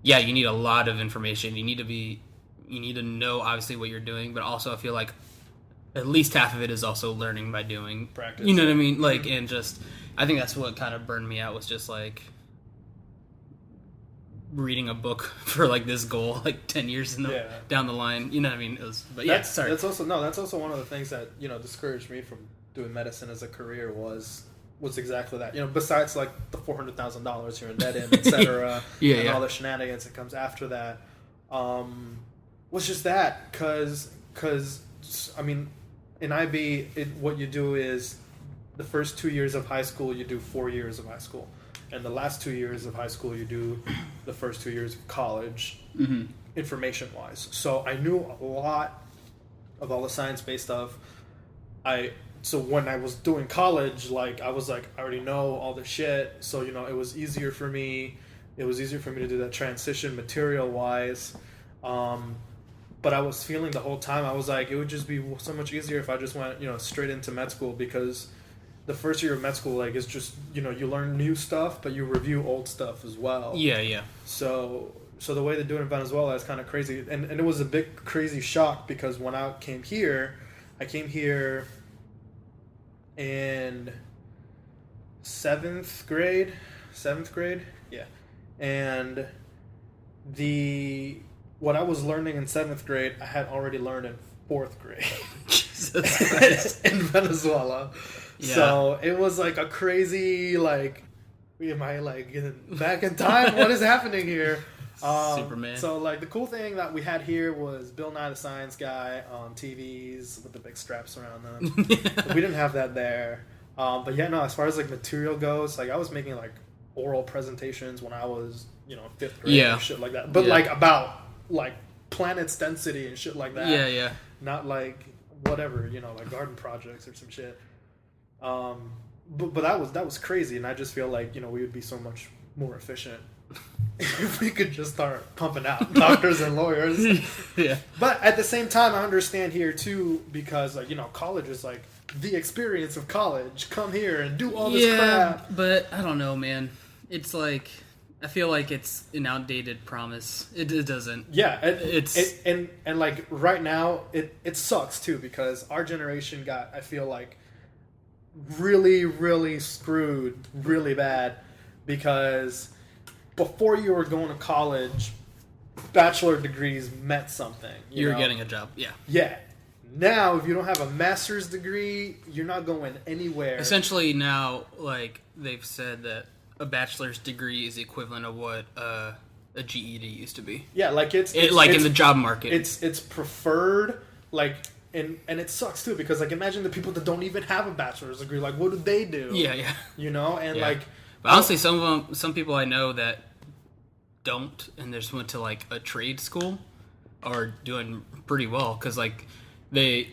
yeah, you need a lot of information. You need to know obviously what you're doing, but also I feel like at least half of it is also learning by doing. Practice. You know what I mean? Like, and just, I think that's what kind of burned me out, was just like reading a book for like this goal like 10 years down the line. You know what I mean? It was, but yeah, sorry. That's also one of the things that, discouraged me from doing medicine as a career was exactly that. Besides like the $400,000 you're in debt in, etc. and all the shenanigans that comes after that, was just that, because I mean, in IB, what you do is the first 2 years of high school, you do 4 years of high school. And the last 2 years of high school, you do the first 2 years of college, information-wise. So I knew a lot of all the science-based stuff. So when I was doing college, like, I was like, I already know all the shit. So, it was easier for me. It was easier for me to do that transition material-wise. But I was feeling the whole time, I was like, it would just be so much easier if I just went, straight into med school, because the first year of med school, like, it's just, you learn new stuff, but you review old stuff as well. Yeah. So the way they do it in Venezuela is kind of crazy. And it was a big, crazy shock, because when I came here in 7th grade. Yeah. And what I was learning in 7th grade, I had already learned in 4th grade. Jesus Christ. In Venezuela. Yeah. So it was like a crazy, like, am I like back in time? What is happening here? Superman. So like the cool thing that we had here was Bill Nye the Science Guy on TVs with the big straps around them. We didn't have that there. But yeah, no, as far as like material goes, like I was making like oral presentations when I was, 5th grade or shit like that. But like about like planet's density and shit like that. Yeah. Not like whatever, like garden projects or some shit. But that was crazy, and I just feel like, we would be so much more efficient if we could just start pumping out doctors and lawyers. Yeah. But at the same time, I understand here too, because like, college is like the experience of college. Come here and do all this crap. But I don't know, man. It's like, I feel like it's an outdated promise. It doesn't. Yeah, and like right now it sucks too, because our generation got, I feel like, really, really screwed really bad, because before you were going to college, bachelor degrees meant something. You're getting a job, yeah. Yeah. Now, if you don't have a master's degree, you're not going anywhere. Essentially now, like, they've said that a bachelor's degree is the equivalent of what a GED used to be. Yeah, like it's in the job market. It's preferred, like, and it sucks too, because like imagine the people that don't even have a bachelor's degree, like what do they do? Yeah. And like, but honestly, some people I know that don't, and they just went to like a trade school, are doing pretty well, because like the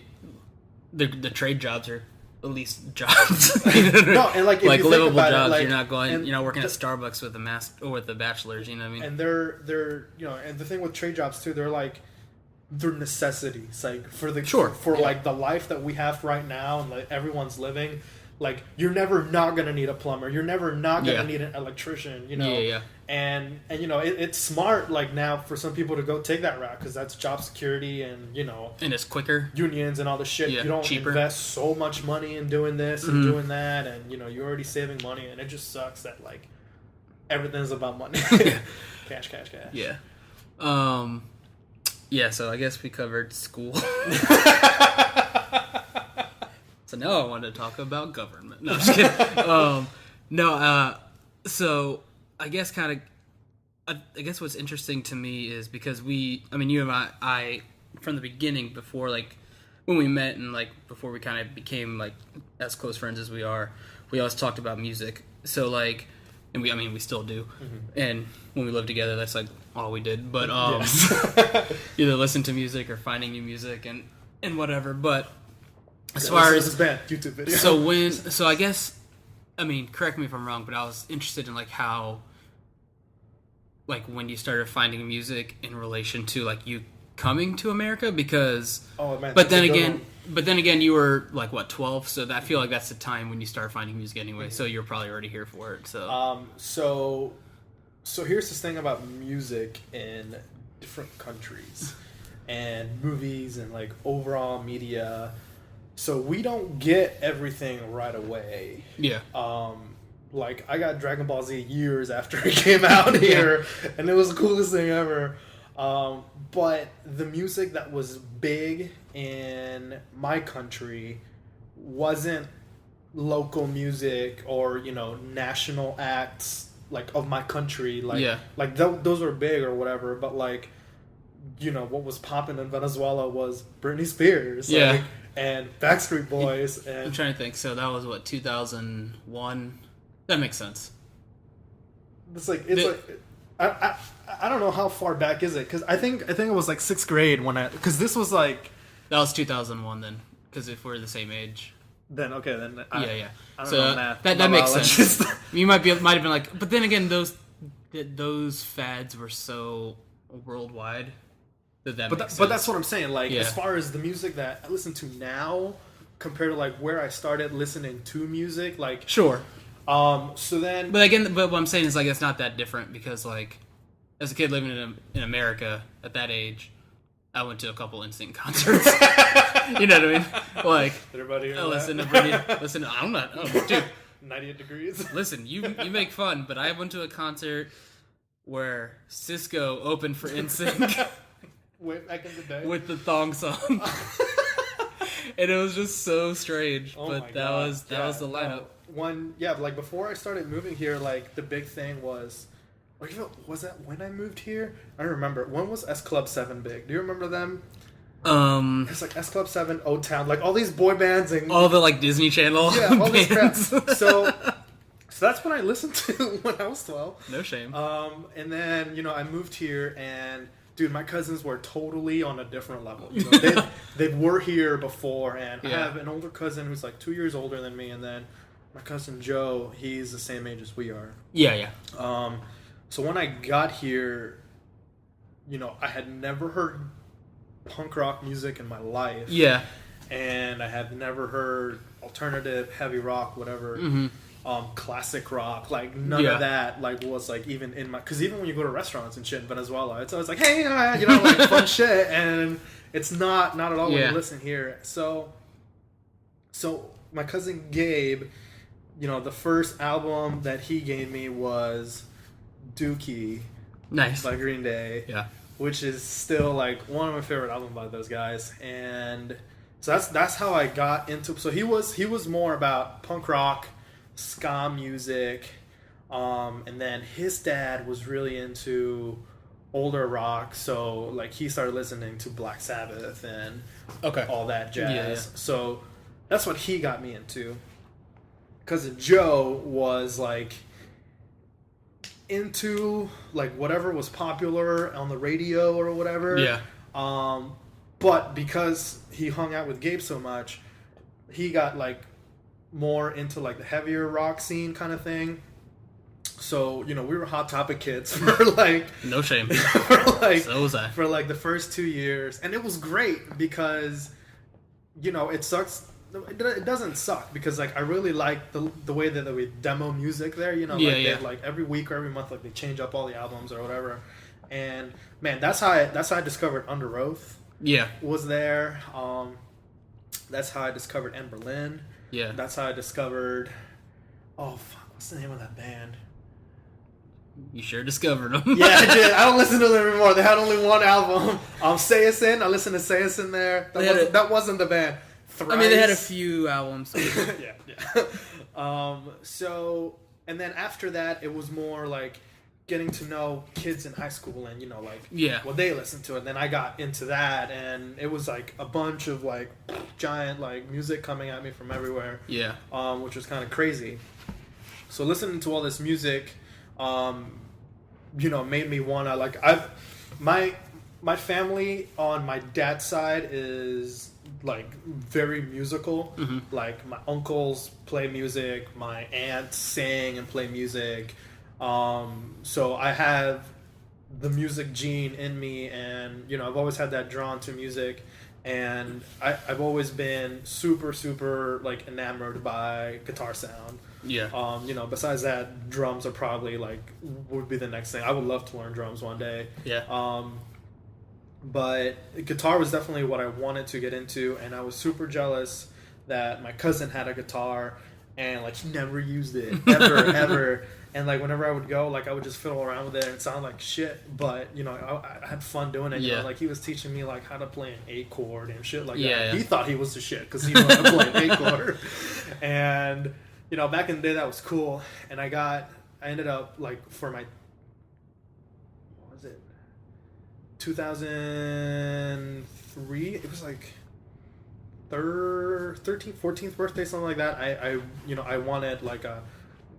trade jobs are at least jobs. No, and like if like you think livable about jobs. it, like, You're not going. and You're not working at Starbucks with or with the bachelors. You know what I mean? And they're and the thing with trade jobs too, they're necessities, like for like the life that we have right now and like everyone's living. Like you're never not gonna need a plumber. You're never not gonna need an electrician. And it's smart like now for some people to go take that route because that's job security and and it's quicker. Unions and all the shit. Yeah, you don't cheaper. invest so much money in doing this and doing that, and you're already saving money, and it just sucks that like everything's about money. Cash. Yeah. Yeah. So I guess we covered school. So now I want to talk about government. No, I'm just kidding. So I guess I guess what's interesting to me is because you and I from the beginning, before like when we met and like before we kind of became like as close friends as we are, we always talked about music. So like, and we still do. Mm-hmm. And when we lived together, that's like all we did. But either listen to music or finding new music and whatever. But as far as this band YouTube video, so I guess, correct me if I'm wrong, but I was interested in like how, like when you started finding music in relation to like you coming to America because, but then again, you were like what 12, so I feel like that's the time when you start finding music anyway. Mm-hmm. So you're probably already here for it. So here's this thing about music in different countries and movies and like overall media. So we don't get everything right away. Yeah. Like I got Dragon Ball Z years after it came out here, and it was the coolest thing ever. But the music that was big in my country wasn't local music or national acts like of my country. Like those were big or whatever. But like what was popping in Venezuela was Britney Spears. Yeah. Like, and Backstreet Boys. And I'm trying to think. So that was what 2001. That makes sense. I don't know how far back is it because I think it was like 6th grade because this was like that was 2001 then because if we're the same age then I don't so know math. That makes sense. You might have been like, but then again those fads were so worldwide but that's what I'm saying. Like as far as the music that I listen to now compared to like where I started listening to music, like sure. So then, but what I'm saying is like it's not that different because like as a kid living in America at that age, I went to a couple Instinct concerts. You know what I mean? Like everybody. Listen, I'm not. Oh, dude, 98 Degrees. Listen, you make fun, but I went to a concert where Cisco opened for Instinct. Way back in the day with the thong song. And it was just so strange, but that was the lineup. Like before I started moving here, like the big thing was, was that when I moved here? I don't remember. When was S Club 7 big? Do you remember them? It's like S Club 7, O-Town, like all these boy bands and all the like Disney Channel. Yeah, all this crap. So that's what I listened to when I was 12. No shame. And then I moved here and. Dude, my cousins were totally on a different level. They were here before, and I have an older cousin who's like 2 years older than me, and then my cousin Joe, he's the same age as we are. Yeah. So when I got here, I had never heard punk rock music in my life. Yeah. And I had never heard alternative, heavy rock, whatever. Mm-hmm. Classic rock, like none of that, like was like even in my, because even when you go to restaurants and shit in Venezuela, it's always like, hey, like fun shit, and it's not at all when you listen here. So my cousin Gabe, the first album that he gave me was Dookie, nice, by Green Day, which is still like one of my favorite albums by those guys, and so that's how I got into. So he was more about punk rock, ska music, and then his dad was really into older rock, so like he started listening to Black Sabbath and all that jazz. So that's what he got me into. Cousin Joe was like into like whatever was popular on the radio or whatever. But because he hung out with Gabe so much, he got like more into like the heavier rock scene kind of thing. So, you know, we were Hot Topic kids for like... No shame. So was I. For like the first 2 years. And it was great because, you know, it sucks. It doesn't suck because like I really like the way that we demo music there, you know, like every week or every month, like they change up all the albums or whatever. And man, that's how I discovered Under Oath. Yeah. Was there. That's how I discovered En Berlin. Yeah. That's how I discovered... Oh, fuck. What's the name of that band? You sure discovered them. Yeah, I did. I don't listen to them anymore. They had only one album. Sayusin. I listened to Sayusin there. That wasn't the band. Thrice. I mean, they had a few albums. yeah. So, and then after that, it was more like getting to know kids in high school and, you know, like what they listened to. And then I got into that, and it was like a bunch of like giant like music coming at me from everywhere. Yeah. Which was kind of crazy. So listening to all this music, you know, made me wanna like my family on my dad's side is like very musical. Mm-hmm. Like my uncles play music, my aunts sing and play music. So I have the music gene in me, and you know I've always had that drawn to music, and I've always been super like enamored by guitar sound. Yeah. You know, besides that, drums are probably like would be the next thing. I would love to learn drums one day. Yeah. But guitar was definitely what I wanted to get into, and I was super jealous that my cousin had a guitar and like he never used it ever. And like whenever I would go, like I would just fiddle around with it and it sounded like shit, but you know I had fun doing it. You know, like he was teaching me like how to play an A chord and shit like that. Yeah. He thought he was the shit because he knew how to play an A chord. And you know, back in the day that was cool. And I ended up like for my 2003, it was like 13th, 14th birthday, something like that. I wanted like a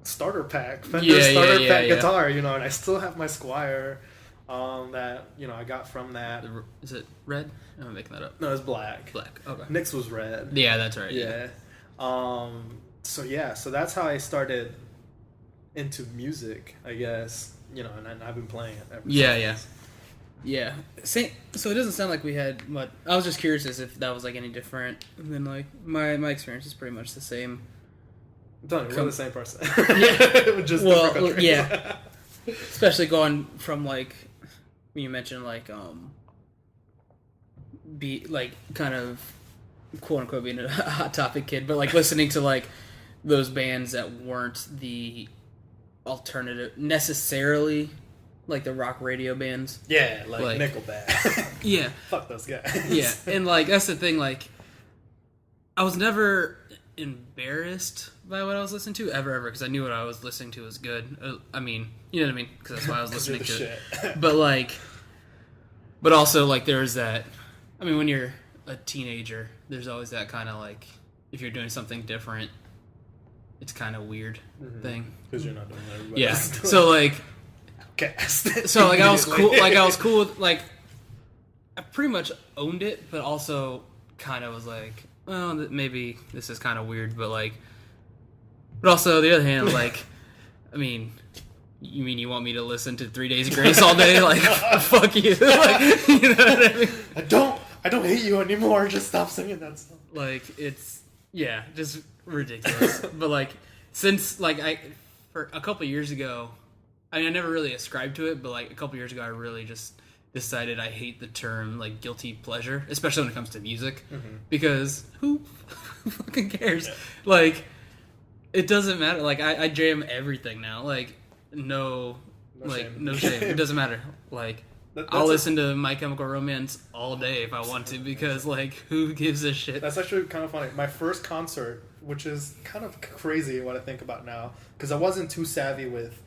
starter pack, Fender starter pack guitar, you know, and I still have my Squire that, you know, I got from that. Is it red? Am I making that up? No, it's black. Black, okay. Nick's was red. Yeah, that's right. Yeah. So that's how I started into music, I guess, you know, and I've been playing it ever since. Yeah. So it doesn't sound like we had much. I was just curious as if that was like any different than like my experience is pretty much the same. I'm telling you, we're the same person. Yeah. Just different countries. Yeah. Especially going from like when you mentioned like be like kind of quote unquote being a Hot Topic kid, but like listening to like those bands that weren't the alternative necessarily. Like the rock radio bands. Yeah, like Nickelback. Yeah. Fuck those guys. Yeah, and like that's the thing, like I was never embarrassed by what I was listening to, ever, because I knew what I was listening to was good. I mean, you know what I mean? Because that's why I was listening to it. But also, like, there's that, I mean, when you're a teenager, there's always that kind of, like, if you're doing something different, it's kind of weird thing. Because you're not doing what everybody else is doing. So, like... So like I was cool with like I pretty much owned it, but also kind of was like, well, maybe this is kind of weird, but also on the other hand, like, I mean, you mean you want me to listen to 3 Days of Grace all day? Like, fuck you. Like, you know what I mean? I don't hate you anymore. Just stop singing that song. Like, it's just ridiculous. But like, since like for a couple years ago. I mean, I never really ascribed to it, but like a couple years ago, I really just decided I hate the term like guilty pleasure, especially when it comes to music, because who fucking cares? Yeah. Like, it doesn't matter. Like, I jam everything now. Like, no shame. It doesn't matter. Like, I'll listen to My Chemical Romance all day if I want to, because like, who gives a shit? That's actually kind of funny. My first concert, which is kind of crazy what I think about now, because I wasn't too savvy with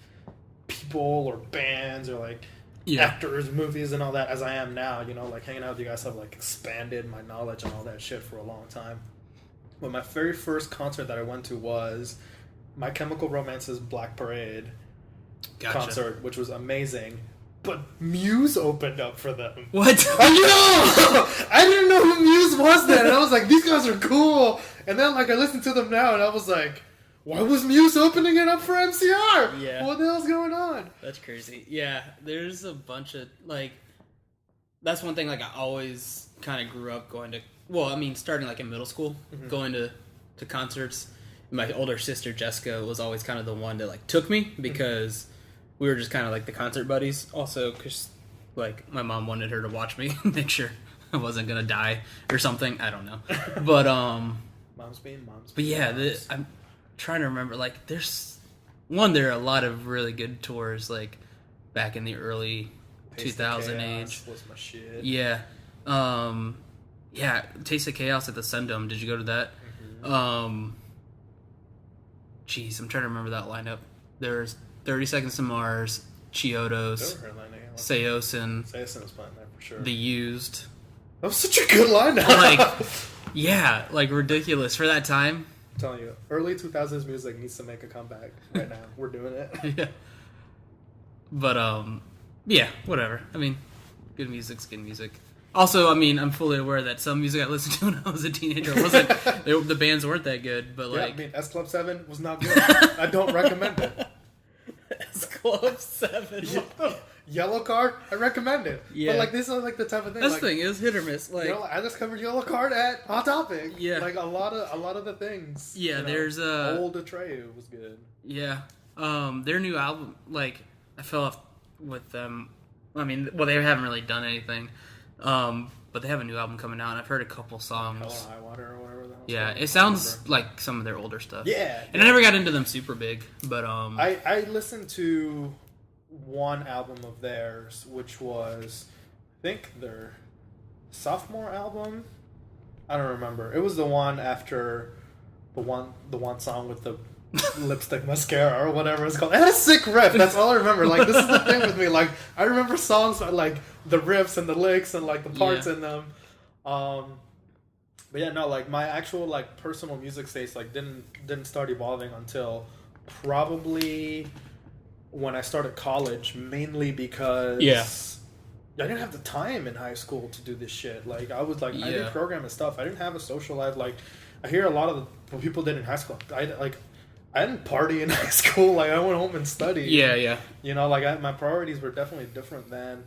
people or bands or like actors, movies and all that as I am now, you know, like hanging out with you guys have like expanded my knowledge and all that shit for a long time. But my very first concert that I went to was My Chemical Romance's Black Parade concert, which was amazing. but Muse opened up for them. What? I know! I didn't know who Muse was then, and I was like, these guys are cool. And then, like, I listened to them now, and I was like, why was Muse opening it up for MCR? Yeah. What the hell's going on? That's crazy. Yeah, there's a bunch of, like, that's one thing, like, I always kind of grew up going to, well, I mean, starting, like, in middle school, going to concerts. My older sister, Jessica, was always kind of the one that, like, took me because we were just kind of, like, the concert buddies. Also, because, like, my mom wanted her to watch me, make sure I wasn't going to die or something. I don't know. But, Mom's being moms. but yeah, I'm trying to remember, like, there are a lot of really good tours, like, back in the early 2000 age. Was my shit. Yeah. Yeah, Taste of Chaos at the Sundome. Did you go to that? Jeez, I'm trying to remember that lineup. There's 30 Seconds to Mars, Chiodos, Seosin. Seosin was playing there for sure. The Used. That was such a good lineup. Like, yeah, like ridiculous for that time. I'm telling you, early 2000s music needs to make a comeback right now. We're doing it. Yeah. But, yeah, whatever. I mean, good music's good music. Also, I mean, I'm fully aware that some music I listened to when I was a teenager the bands weren't that good, but like... Yeah, I mean, S Club 7 was not good. I don't recommend it. S Club 7. Yellow Card, I recommend it. Yeah. But like, this is like the type of thing. That's like, the thing, it was hit or miss. Like, you know, I just covered Yellow Card at Hot Topic. Yeah. Like, a lot of the things. Yeah, you know, there's Old Atreyu was good. Yeah. Their new album, like, I fell off with them. I mean, well, they haven't really done anything. But they have a new album coming out, and I've heard a couple songs. Hell or High Water or whatever the hell. Yeah, it sounds like some of their older stuff. Yeah. And I never got into them super big, but I listened to one album of theirs, which was, I think, their sophomore album. I don't remember. It was the one after the one song with the lipstick mascara or whatever it's called. It had a sick riff. That's all I remember. Like, this is the thing with me. Like, I remember songs like the riffs and the licks and like the parts in them. But yeah, no, like my actual like personal music taste like didn't start evolving until probably when I started college, mainly because I didn't have the time in high school to do this shit. Like, I was like, I did programming stuff. I didn't have a social life. Like, I hear a lot of what people did in high school. I didn't party in high school. Like, I went home and studied. Yeah. You know, like my priorities were definitely different then.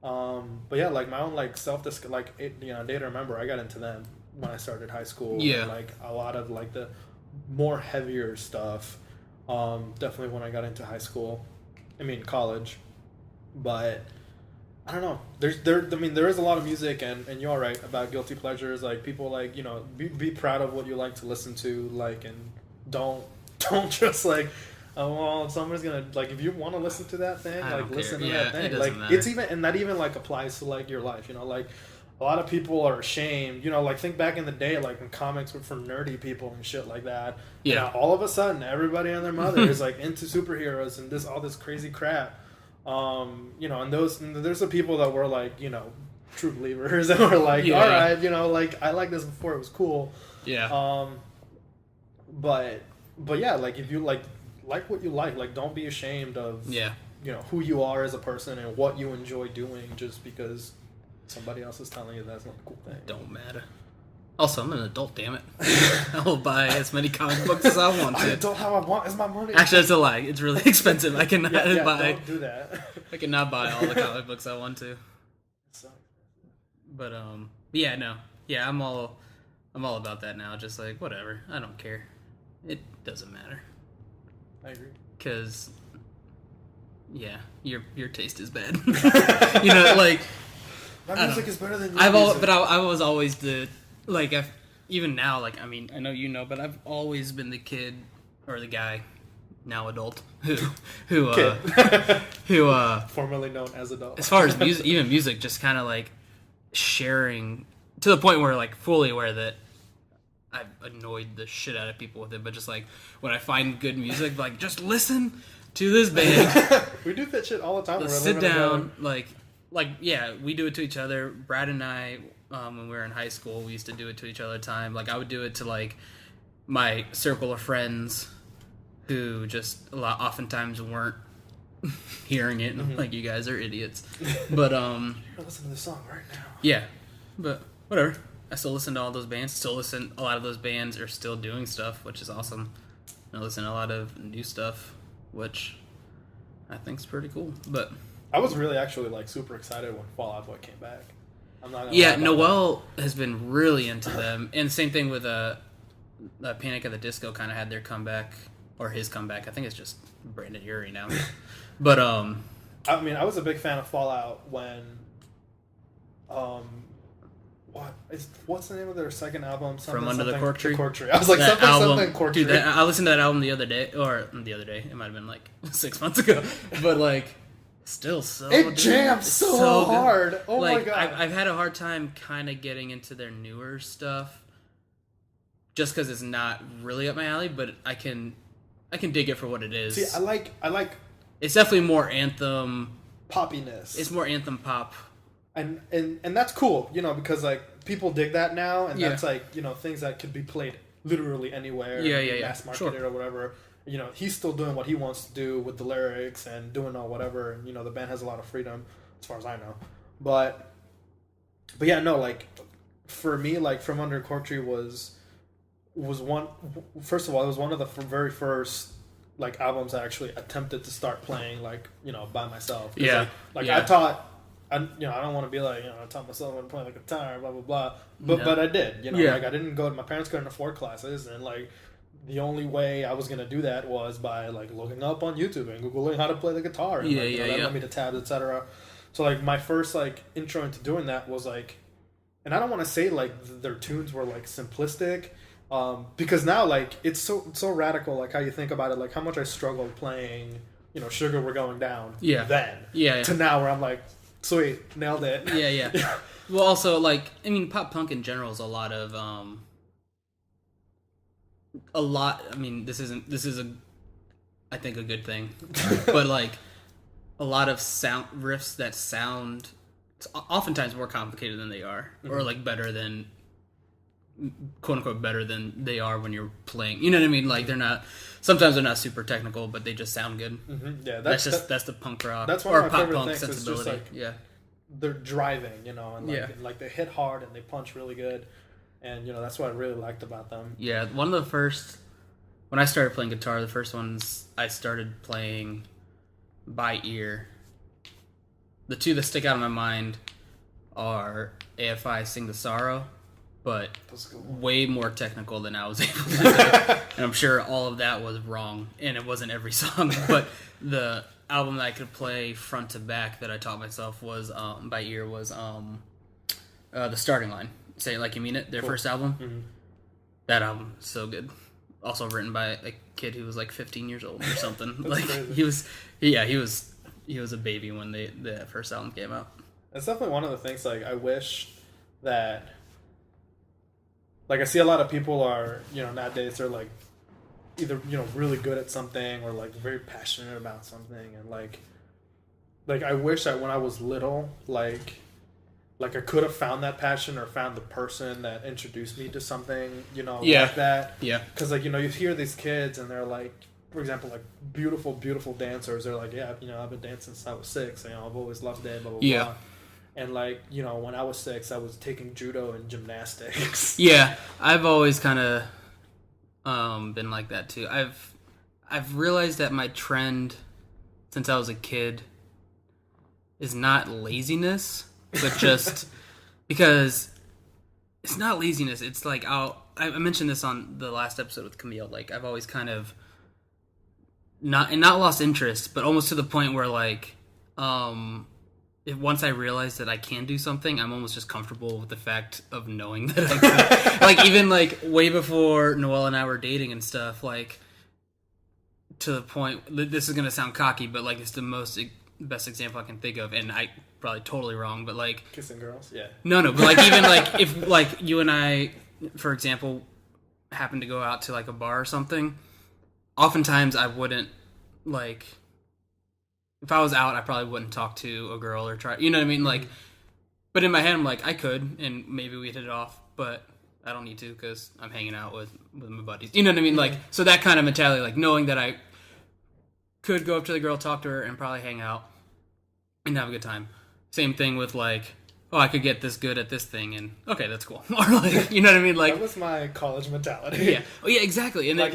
But yeah, like my own like Day to Remember, I got into them when I started high school. Yeah. And, like a lot of like the more heavier stuff. Definitely when I got into college. But I don't know. There is a lot of music, and you're right about guilty pleasures. Like, people, like, you know, be proud of what you like to listen to, like, and don't just like, oh, well, somebody's gonna, like, if you want to listen to that thing, like, listen to that thing. Like, it's even, and that even like applies to like your life. You know, like a lot of people are ashamed. You know, like, think back in the day, like when comics were for nerdy people and shit like that. Yeah. And all of a sudden, everybody and their mother is like into superheroes and all this crazy crap. You know, and there's the people that were like, you know, true believers and were like, all right, you know, like, I liked this before it was cool. Yeah. But yeah, like, if you like what you like, don't be ashamed of, you know, who you are as a person and what you enjoy doing just because somebody else is telling you that's not a cool thing. Don't matter. Also, I'm an adult, damn it. I will buy as many comic books as I want to. I don't how I want is my money. Actually, that's a lie. It's really expensive. I cannot buy. Don't do that. I cannot buy all the comic books I want to. But yeah, no, yeah, I'm all about that now. Just like, whatever, I don't care. It doesn't matter. I agree. Because, yeah, your taste is bad. You know, like, my music is better than your music. But I was always the, like, even now, like, I mean, I know you know, but I've always been the kid or the guy, now adult, who formerly known as adult. As far as music, just kind of like sharing to the point where, like, fully aware that I've annoyed the shit out of people with it, but just like when I find good music, like, just listen to this band. We do that shit all the time. Let's sit down, like yeah, we do it to each other. Brad and I, when we were in high school, we used to do it to each other all the time. Like, I would do it to like my circle of friends who just oftentimes weren't hearing it, and I'm like, you guys are idiots. But Listen to this song right now. yeah, but whatever. I still listen to all those bands. A lot of those bands are still doing stuff, which is awesome. I listen to a lot of new stuff, which I think is pretty cool. But I was really actually like super excited when Fall Out Boy came back. I'm not gonna yeah, lie about Noel has been really into them, and same thing with Panic at the Disco kind of had their comeback, or his comeback. I think it's just Brandon Urie now. But I mean, I was a big fan of Fallout when what's the name of their second album? From Under the Cork Tree. The Cork Tree. I was like that something Cork Tree. Dude, I listened to that album the other day. It might have been like 6 months ago. But like, still so it jams so hard. Good. Oh like, my god! I've had a hard time kind of getting into their newer stuff, just because it's not really up my alley. But I can dig it for what it is. See, I like. It's definitely more anthem poppiness. It's more anthem pop. And that's cool, because like people dig that now, and that's like things that could be played literally anywhere, mass marketed or whatever. He's still doing what he wants to do with the lyrics and doing all whatever, and the band has a lot of freedom as far as I know. But yeah, no, like for me, like From Under Cork Tree was one. First of all, it was one of the very first like albums I actually attempted to start playing like by myself. Yeah, I taught. I don't want to be like, I taught myself how to play the guitar, blah, blah, blah. But I did, like I didn't my parents couldn't afford classes, and like the only way I was going to do that was by like looking up on YouTube and Googling how to play the guitar. And that led me to tabs, etc. So like my first like intro into doing that was like, and I don't want to say like their tunes were like simplistic, because now like it's so radical, like how you think about it, like how much I struggled playing, Sugar We're Going Down then to now where I'm like, sweet, nailed it. Yeah. Well, also, like, I mean, pop punk in general is a lot. I mean, this is I think a good thing, but like, a lot of sound riffs that sound oftentimes more complicated than they are, or like better than, quote unquote, better than they are when you're playing. You know what I mean? Like sometimes they're not super technical, but they just sound good. Mm-hmm. Yeah, that's the punk rock that's one or of my pop favorite punk things. sensibility. It's just like, they're driving, and like they hit hard and they punch really good, and that's what I really liked about them. Yeah, one of the first when I started playing guitar, the first ones I started playing by ear. The two that stick out in my mind are AFI Sing the Sorrow, but way more technical than I was able to do. And I'm sure all of that was wrong, and it wasn't every song, but the album that I could play front to back that I taught myself was by ear was The Starting Line. Say It Like You Mean It, their first album. Mm-hmm. That album is so good. Also written by a kid who was like 15 years old or something. Like crazy. he was a baby when the first album came out. That's definitely one of the things like I wish that, like, I see a lot of people are, nowadays they're like either, really good at something or like very passionate about something, and like I wish that when I was little, like I could have found that passion or found the person that introduced me to something, like that. Yeah. Because like, you hear these kids and they're like, for example, like beautiful, beautiful dancers. They're like, I've been dancing since I was 6. I've always loved it, blah, blah, blah. And like, when I was 6, I was taking judo and gymnastics. Yeah, I've always kind of been like that too. I've realized that my trend since I was a kid is not laziness, but just because it's not laziness. It's like I mentioned this on the last episode with Camille. Like I've always kind of not lost interest, but almost to the point where like once I realize that I can do something, I'm almost just comfortable with the fact of knowing that I can. Like even like way before Noelle and I were dating and stuff, like to the point. This is gonna sound cocky, but like it's the best example I can think of, and I probably totally wrong, but like kissing girls, yeah. No, but like even like if like you and I, for example, happen to go out to like a bar or something, oftentimes I wouldn't like. If I was out, I probably wouldn't talk to a girl or try, you know what I mean? Like, but in my head, I'm like, I could, and maybe we'd hit it off, but I don't need to because I'm hanging out with my buddies. You know what I mean? Like, so that kind of mentality, like knowing that I could go up to the girl, talk to her, and probably hang out and have a good time. Same thing with like, oh, I could get this good at this thing, and okay, that's cool. Or like, you know what I mean? Like that was my college mentality. Yeah. Oh yeah, exactly. And I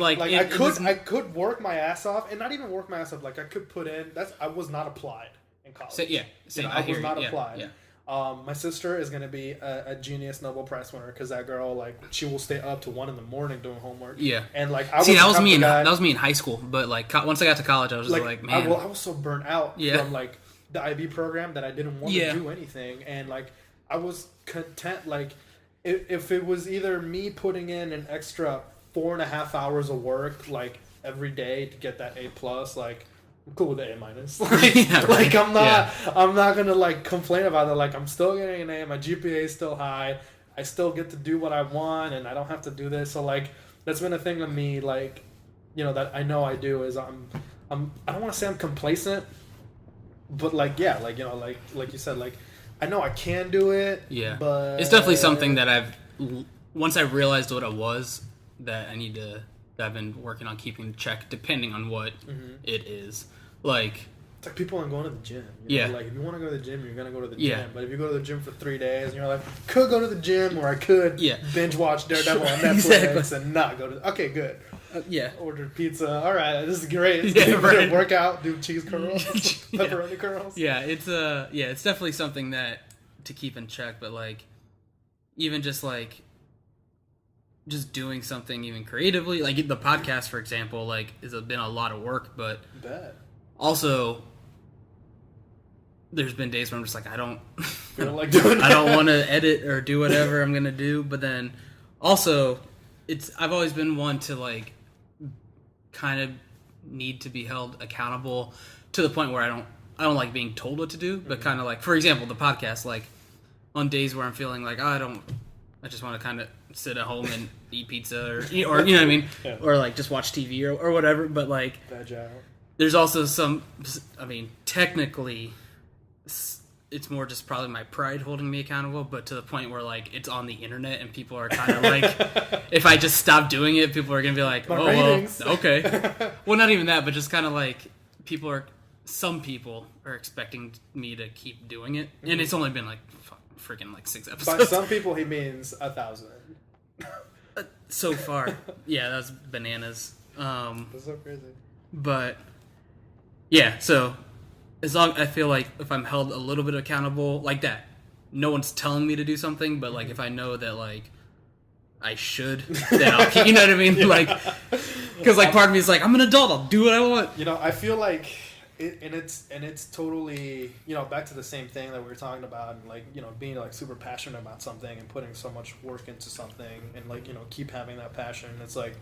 could work my ass off, and not even work my ass off. Like I could put in. I was not applied in college. Same. I was not applied. Yeah. My sister is gonna be a genius Nobel Prize winner because that girl, like, she will stay up to 1 a.m. doing homework. Yeah, and like that was me. That was me in high school. But like once I got to college, I was just like man, I was so burnt out from like the IB program that I didn't want to do anything, and like I was content. Like if it was either me putting in an extra 4.5 hours of work like every day to get that A+, like. I'm cool with the A-. Like I'm not gonna like complain about it. Like I'm still getting an A, my GPA is still high, I still get to do what I want, and I don't have to do this. So like that's been a thing of me, like, you know, that I know I do is I don't want to say I'm complacent, but like like, you know, like you said, like I know I can do it. Yeah, but it's definitely something that once I realized what it was that I've been working on keeping in check, depending on what it is. Like, it's like people aren't going to the gym. You know? Like if you want to go to the gym, you're gonna go to the gym. But if you go to the gym for 3 days, and you're like, could go to the gym, or I could binge watch Daredevil on Netflix and not go to. Okay, good. Order pizza. All right, this is great. Work out, do cheese curls, pepperoni curls. Yeah, it's definitely something that to keep in check. But like, even just doing something even creatively, like the podcast, for example, like has been a lot of work, but also there's been days where I'm just like, I don't like doing I don't want to edit or do whatever I'm gonna do. But then also I've always been one to like kind of need to be held accountable to the point where I don't like being told what to do, but kind of like, for example, the podcast, like on days where I'm feeling like I just want to kind of sit at home and eat pizza or you know what I mean? Or like just watch TV or whatever. But like, there's also technically it's more just probably my pride holding me accountable, but to the point where like it's on the internet and people are kind of like, if I just stop doing it, people are going to be like, well, okay. Well, not even that, but just kind of like some people are expecting me to keep doing it. And it's only been like freaking like 6 episodes. By some people, he means 1,000. So far. Yeah, that's bananas. That's so crazy. But yeah, so as long I feel like if I'm held a little bit accountable like that, no one's telling me to do something, but like if I know that like I should, then I'll keep, you know what I mean? Like, because like part of me is like, I'm an adult, I'll do what I want. You know, I feel like it's totally, you know, back to the same thing that we were talking about, and like, you know, being like super passionate about something and putting so much work into something, and like, you know, keep having that passion. It's like,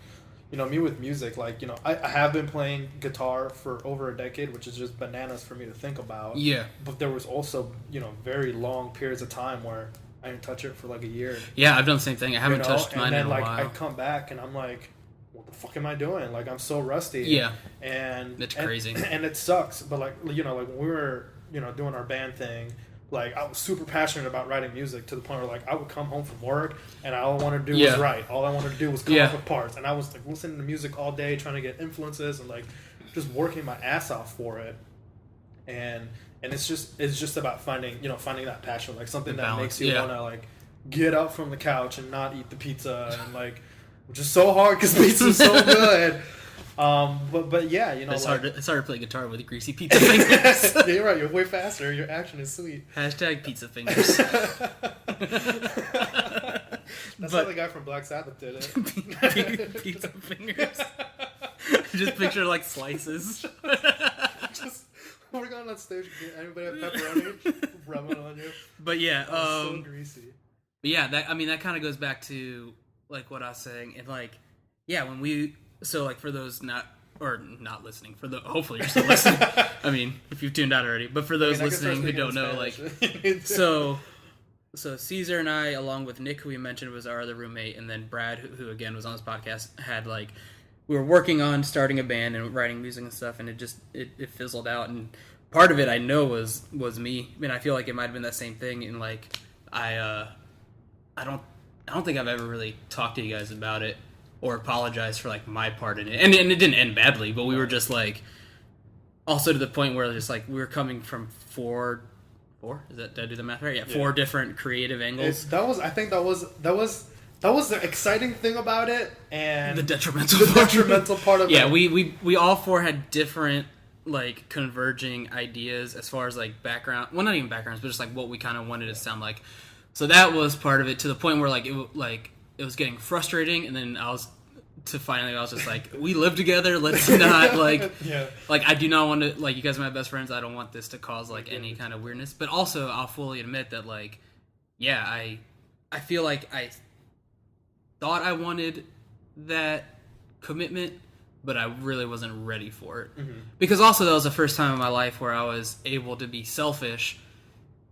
you know, me with music, like, you know, I have been playing guitar for over a decade, which is just bananas for me to think about. Yeah. But there was also, you know, very long periods of time where I didn't touch it for like a year. Yeah, I've done the same thing. I haven't touched mine in a while. I come back and I'm like, what the fuck am I doing? Like, I'm so rusty. Yeah. And it's crazy. And it sucks. But like, you know, like when we were, you know, doing our band thing, like I was super passionate about writing music to the point where like I would come home from work and all I wanted to do was write. All I wanted to do was come up with parts. And I was like listening to music all day, trying to get influences and like just working my ass off for it. And it's just about finding that passion, like something that makes you want to like get up from the couch and not eat the pizza, and like, which is so hard because pizza's so good. But yeah, you know, it's hard to play guitar with greasy pizza fingers. Yeah, you're right. You're way faster. Your action is sweet. Hashtag pizza fingers. That's how the guy from Black Sabbath did it. Pizza fingers. Just picture like slices. Just we're going on stage. Anybody have pepperoni? Rub it on you. But yeah, so greasy. But yeah, that kind of goes back to like what I was saying, and like, yeah, when we. So, like, for those not listening, hopefully you're still listening. I mean, if you've tuned out already, but for those listening who don't know, like, so Cesar and I, along with Nick, who we mentioned was our other roommate, and then Brad, who again was on this podcast, had like, we were working on starting a band and writing music and stuff, and it fizzled out, and part of it I know was me. I mean, I feel like it might have been that same thing, and like, I don't think I've ever really talked to you guys about it or apologize for like my part in it, and it didn't end badly, but we were just like, also to the point where just like we were coming from four. Is that, did I do the math right? Yeah, four different creative angles. I think that was the exciting thing about it, and the detrimental part of it. Yeah, we all four had different like converging ideas as far as like background. Well, not even backgrounds, but just like what we kind of wanted it to sound like. So that was part of it, to the point where it was getting frustrating, and then I was just like, we live together, let's not like I do not want to, like, you guys are my best friends, I don't want this to cause like any kind of weirdness. But also I'll fully admit that like, yeah, I feel like I thought I wanted that commitment, but I really wasn't ready for it. Mm-hmm. Because also that was the first time in my life where I was able to be selfish,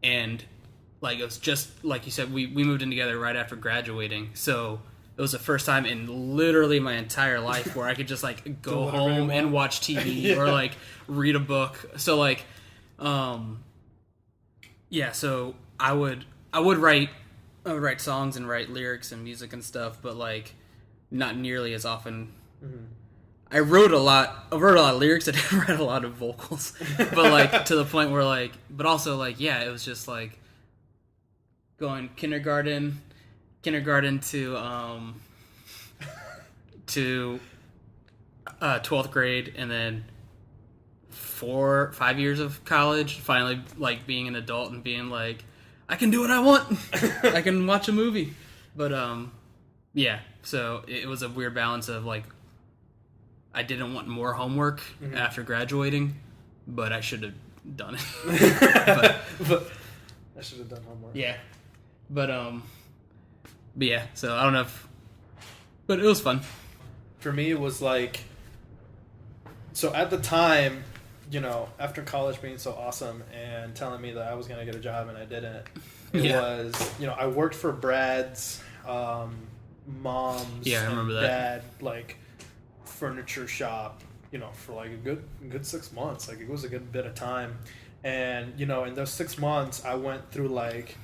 and like it was just like you said, we moved in together right after graduating, so it was the first time in literally my entire life where I could just like go home and watch TV or like read a book. So like, so I would write songs and write lyrics and music and stuff, but like not nearly as often. Mm-hmm. I wrote a lot of lyrics. I didn't write a lot of vocals, but like to the point where like, but also like, yeah, it was just like going kindergarten to 12th grade, and then 4-5 years of college, finally like being an adult and being like, I can do what I want. I can watch a movie. But so it was a weird balance of like, I didn't want more homework after graduating, but I should have done it. but I should have done homework. Yeah. But yeah, so I don't know but it was fun. For me, it was like, so at the time, you know, after college being so awesome and telling me that I was going to get a job and I didn't, it was, you know, I worked for Brad's mom's I remember and that. dad, like, furniture shop, you know, for like a good 6 months. Like, it was a good bit of time. And, you know, in those 6 months, I went through like,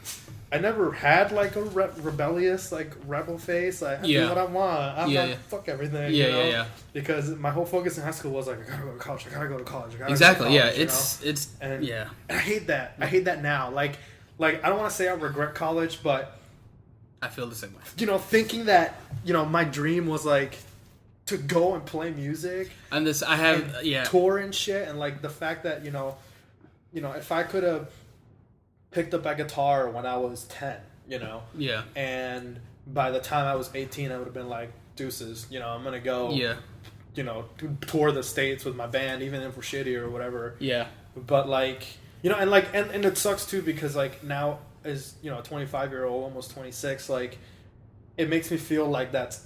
I never had like a rebellious like rebel face. Like, I do what I want. I'm like, fuck everything. You know? Because my whole focus in high school was like, I gotta go to college. I gotta go to college. Exactly. And I hate that. I hate that now. Like I don't want to say I regret college, but I feel the same way. You know, thinking that, you know, my dream was like to go and play music and tour and shit, and like the fact that you know, if I could have picked up a guitar when I was 10, you know, and by the time I was 18, I would have been like, deuces, you know, I'm gonna go, you know, tour the States with my band, even if we're shitty or whatever. But like, you know, and it sucks too, because like now as, you know, a 25-year-old, almost 26, like it makes me feel like that's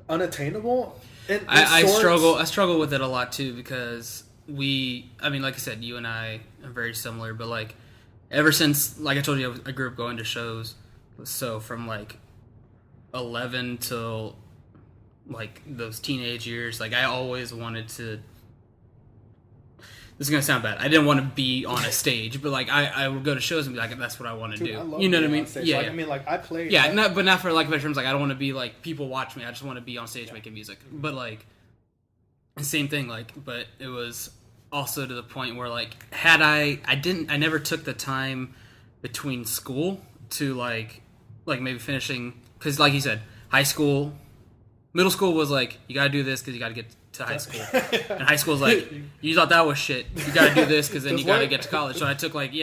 unattainable. I struggle with it a lot too, because I mean, like I said, you and I are very similar, but like ever since, like I told you, I grew up going to shows, so from like 11 till like those teenage years, like I always wanted to, this is gonna sound bad, I didn't want to be on a stage, but like I would go to shows and be like, that's what I want to do. You know what I mean? I mean, like I played. But not for like better terms. Like I don't want to be like people watch me. I just want to be on stage making music. But like, same thing. Like, but it was also to the point where like, had I never took the time between school to like maybe finishing, because like you said, high school, middle school was like, you gotta do this because you gotta get to high school, and high school was like, you thought that was shit, you gotta do this because then you gotta get to college. So I took like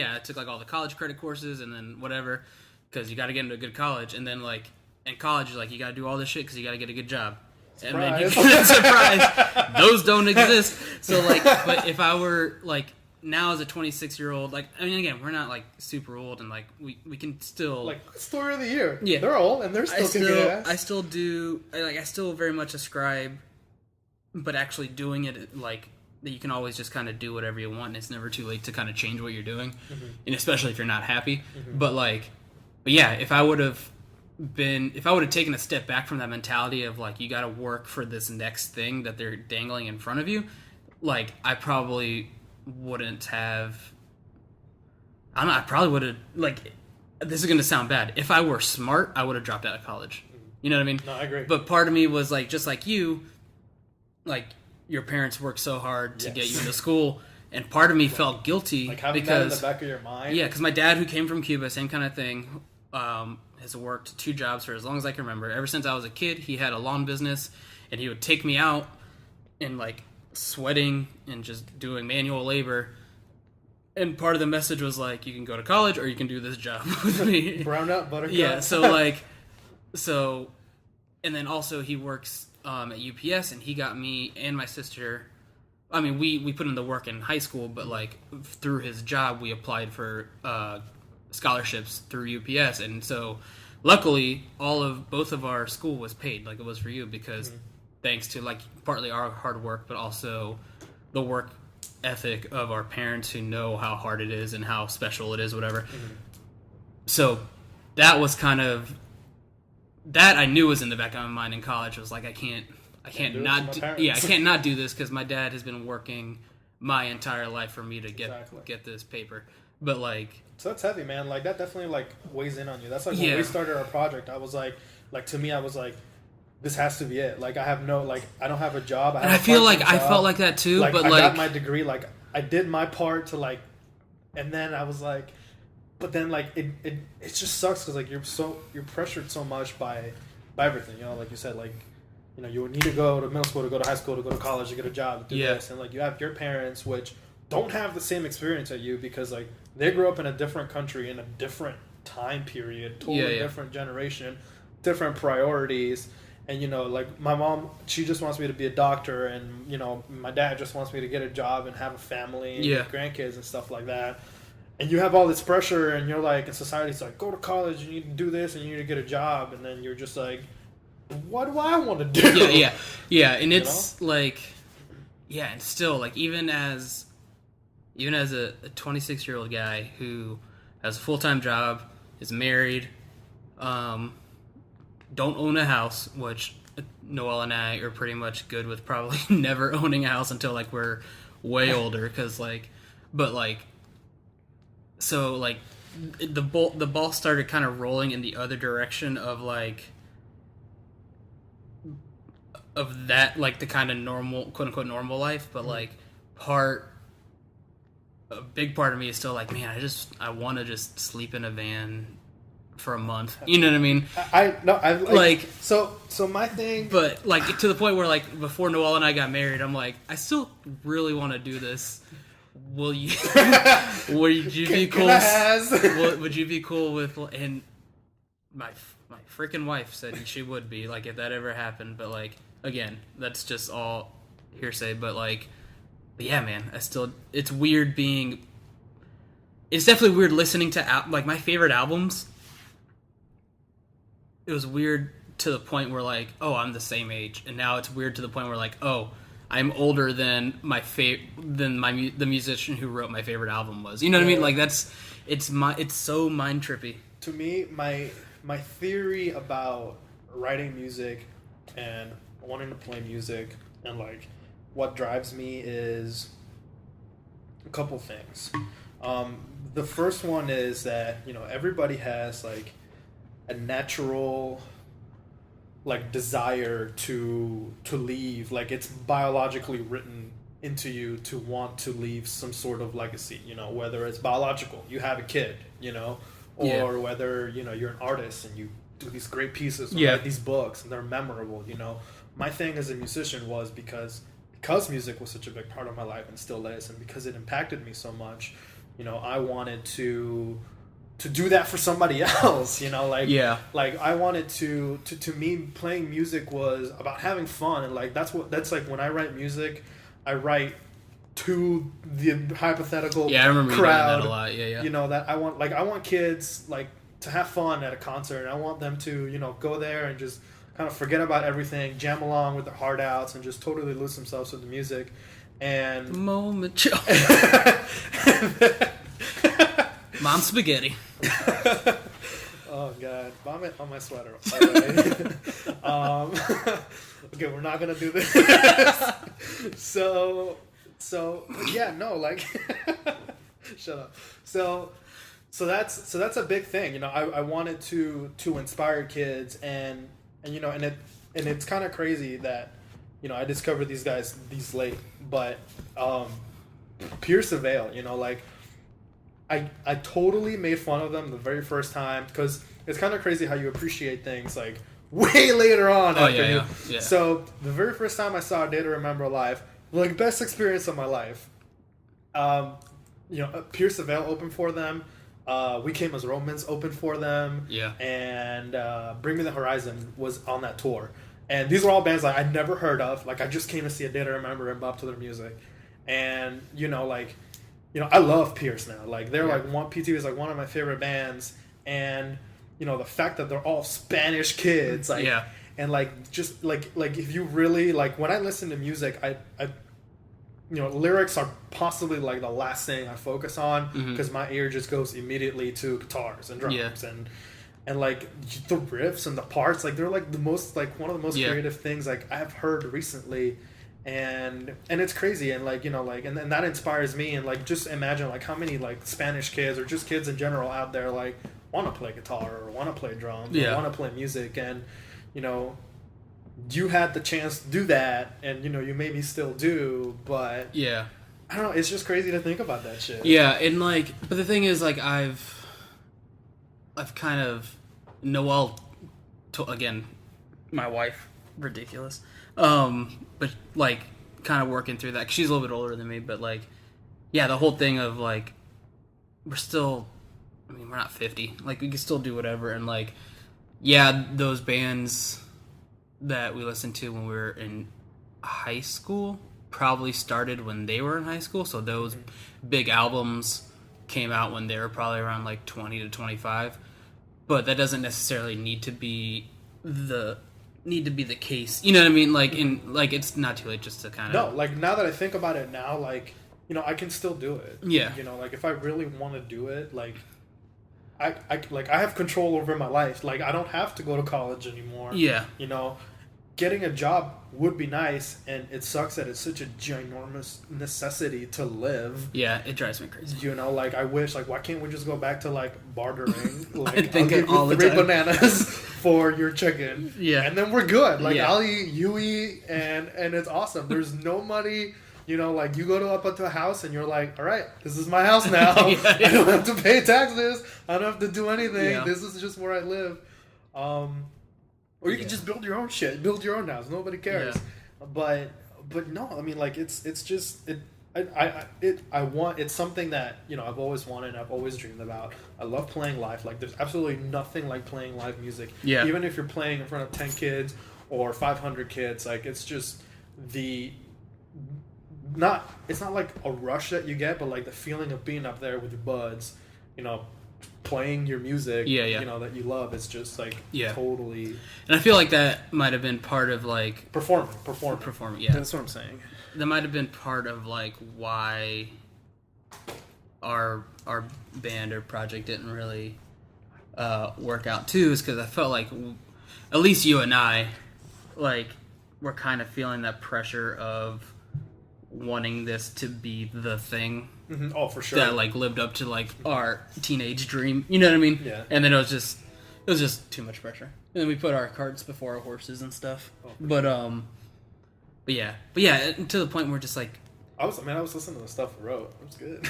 all the college credit courses and then whatever, because you gotta get into a good college, and then like in college like you gotta do all this shit because you gotta get a good job. Surprise. And then you get surprised those don't exist. So like, but if I were like now as a 26-year-old, like, I mean, again, we're not like super old, and like we can still like story of the year. Yeah, they're old and they're still kicking ass. I still very much ascribe, but actually doing it like that, you can always just kind of do whatever you want, and it's never too late to kind of change what you're doing, and especially if you're not happy. But yeah, if I would have taken a step back from that mentality of like, you got to work for this next thing that they're dangling in front of you, like I probably wouldn't have. I don't know. I probably would have, like, this is going to sound bad. If I were smart, I would have dropped out of college. You know what I mean? No, I agree. But part of me was like, just like you, like your parents worked so hard to get you into school, and part of me felt guilty like having because that in the back of your mind. Yeah, because my dad, who came from Cuba, same kind of thing, has worked 2 jobs for as long as I can remember. Ever since I was a kid, he had a lawn business, and he would take me out and like sweating and just doing manual labor. And part of the message was like, you can go to college or you can do this job with me. Brown up, buttercup. Yeah, so and then also he works at UPS, and he got me and my sister. I mean, we put in the work in high school, but like through his job, we applied for scholarships through UPS, and so luckily both of our school was paid, like it was for you, because thanks to like partly our hard work, but also the work ethic of our parents who know how hard it is and how special it is, whatever. So that was kind of that I knew was in the back of my mind in college. I was like, I can't not do this because my dad has been working my entire life for me to get this paper. But like, so that's heavy, man. Like that definitely like weighs in on you. That's like when we started our project, I was like to me, I was like, this has to be it. Like I have no, like I don't have a job. I feel like I felt like that too. Like, but I like got my degree. Like I did my part to like, and then I was like, but then like it just sucks because like you're pressured so much by everything. You know, like you said, like you know you need to go to middle school, to go to high school, to go to college, to get a job, to do this, and like you have your parents which don't have the same experience as you because like they grew up in a different country in a different time period, totally different generation, different priorities. And, you know, like, my mom, she just wants me to be a doctor, and, you know, my dad just wants me to get a job and have a family and grandkids and stuff like that. And you have all this pressure, and you're like, and society's like, go to college, you need to do this, and you need to get a job. And then you're just like, what do I want to do? Yeah, and it's, like, and still, like, even as a 26-year-old guy who has a full-time job, is married, don't own a house, which Noel and I are pretty much good with probably never owning a house until like we're way older, because like, but like, so like the ball started kind of rolling in the other direction of like of that, like the kind of normal, quote unquote normal life, but like a big part of me is still like, man, I want to just sleep in a van for a month, you know what I mean? So my thing, but like to the point where like before Noel and I got married, I'm like, I still really want to do this. Would you be cool? Would you be cool with? And my freaking wife said she would be, like, if that ever happened. But like, again, that's just all hearsay. But like, yeah, man, it's weird being. It's definitely weird listening to like my favorite albums. It was weird to the point where like, oh, I'm the same age, and now it's weird to the point where like, oh, I'm older than the musician who wrote my favorite album was. You know what I mean? Like it's so mind trippy. To me, my theory about writing music and wanting to play music and like what drives me is a couple things. The first one is that, you know, everybody has like a natural like desire to leave, like it's biologically written into you to want to leave some sort of legacy, you know, whether it's biological, you have a kid, you know, or whether, you know, you're an artist and you do these great pieces or write these books and they're memorable, you know. My thing as a musician was because music was such a big part of my life and still is, and because it impacted me so much, you know, I wanted to do that for somebody else, you know, like I wanted to me playing music was about having fun, and like that's like when I write music, I write to the hypothetical I remember crowd, you doing that a lot. you know, that I want kids like to have fun at a concert, and I want them to, you know, go there and just kind of forget about everything, jam along with their heart outs, and just totally lose themselves with the music. And moment Mom spaghetti. Oh god, vomit on my sweater. Right. Okay, we're not gonna do this. So yeah, no, like shut up. So that's a big thing, you know. I wanted to inspire kids, and you know, and it's kind of crazy that, I discovered these guys these late, but Pierce the Veil, like I totally made fun of them the very first time, because it's kind of crazy how you appreciate things like way later on. Yeah. So the very first time I saw A Day to Remember live, like best experience of my life. Pierce the Veil opened for them. We Came as Romans opened for them. Yeah. And Bring Me the Horizon was on that tour. And these were all bands like I'd never heard of. Like I just came to see A Day to Remember and bop to their music. And I love Pierce now. Like they're like PTV is like one of my favorite bands. And the fact that they're all Spanish kids, like, and like just like if you really like when I listen to music, I lyrics are possibly like the last thing I focus on, because my ear just goes immediately to guitars and drums and like the riffs and the parts, like they're like the most like one of the most creative things like I've heard recently, and it's crazy, and like and that inspires me, and like just imagine like how many like Spanish kids or just kids in general out there like want to play guitar or want to play drums or want to play music, and you had the chance to do that, and you maybe still do, but I don't know, it's just crazy to think about that shit. And like, but the thing is, like, I've kind of Noelle, again, my wife, ridiculous, but like kind of working through that, 'cause she's a little bit older than me, but like, the whole thing of like, we're not 50, like we can still do whatever, and like, those bands that we listened to when we were in high school probably started when they were in high school, so those big albums came out when they were probably around like 20 to 25, but that doesn't necessarily need to be the case, you know what I mean, like in like it's not too late just to kind of like now that I think about it now, like I can still do it, like if I really want to do it, like I have control over my life. Like I don't have to go to college anymore. Getting a job would be nice, and it sucks that it's such a ginormous necessity to live. It drives me crazy. Like I wish, like why can't we just go back to like bartering? Like I think I'll give all you the 3 time. bananas for your chicken. And then we're good. Like I'll eat, you eat, and it's awesome. There's no money. Like you go up to a house and you're like, all right, this is my house now. I don't have to pay taxes. I don't have to do anything. This is just where I live. Or you can just build your own shit, build your own house. Nobody cares. But no, I mean, like it's just it's something that I've always wanted, and I've always dreamed about. I love playing live. Like there's absolutely nothing like playing live music. Even if you're playing in front of 10 kids or 500 kids, like it's just it's not like a rush that you get, but like the feeling of being up there with your buds, playing your music, that you love. It's just like totally. And I feel like that might have been part of like performing. That's what I'm saying. That might have been part of like why our band or project didn't really work out too, is because I felt like at least you and I like were kind of feeling that pressure of wanting this to be the thing. Oh, for sure. That like lived up to like our teenage dream. You know what I mean? And then it was just too much pressure. And then we put our carts before our horses and stuff. But yeah, to the point where just like I was listening to the stuff we wrote. It was good.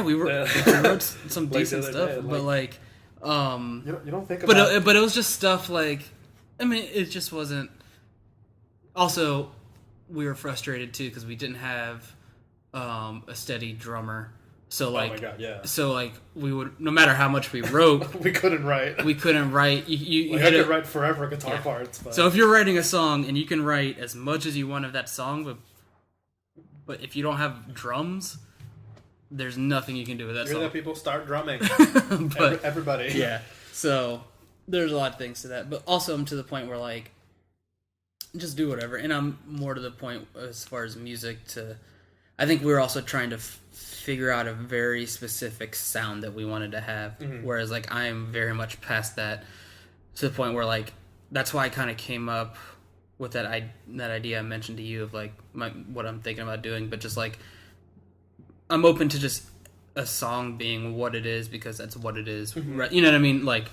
We wrote some decent stuff, day, but like you don't think about but it was just stuff like, I mean, it just wasn't. Also, we were frustrated too because we didn't have a steady drummer. So like, oh my God, yeah. So like, we would, no matter how much we wrote, we couldn't write. We couldn't write. You I could write forever guitar parts. But. So if you're writing a song and you can write as much as you want of that song, but if you don't have drums, there's nothing you can do with that song. That people start drumming. But, everybody. Yeah. So there's a lot of things to that, but also I'm to the point where like, just do whatever. And I'm more to the point as far as music I think we were also trying to figure out a very specific sound that we wanted to have. Mm-hmm. Whereas like I am very much past that, to the point where like, that's why I kind of came up with that idea I mentioned to you of like what I'm thinking about doing, but just like, I'm open to just a song being what it is because that's what it is. Mm-hmm. Right? You know what I mean? Like,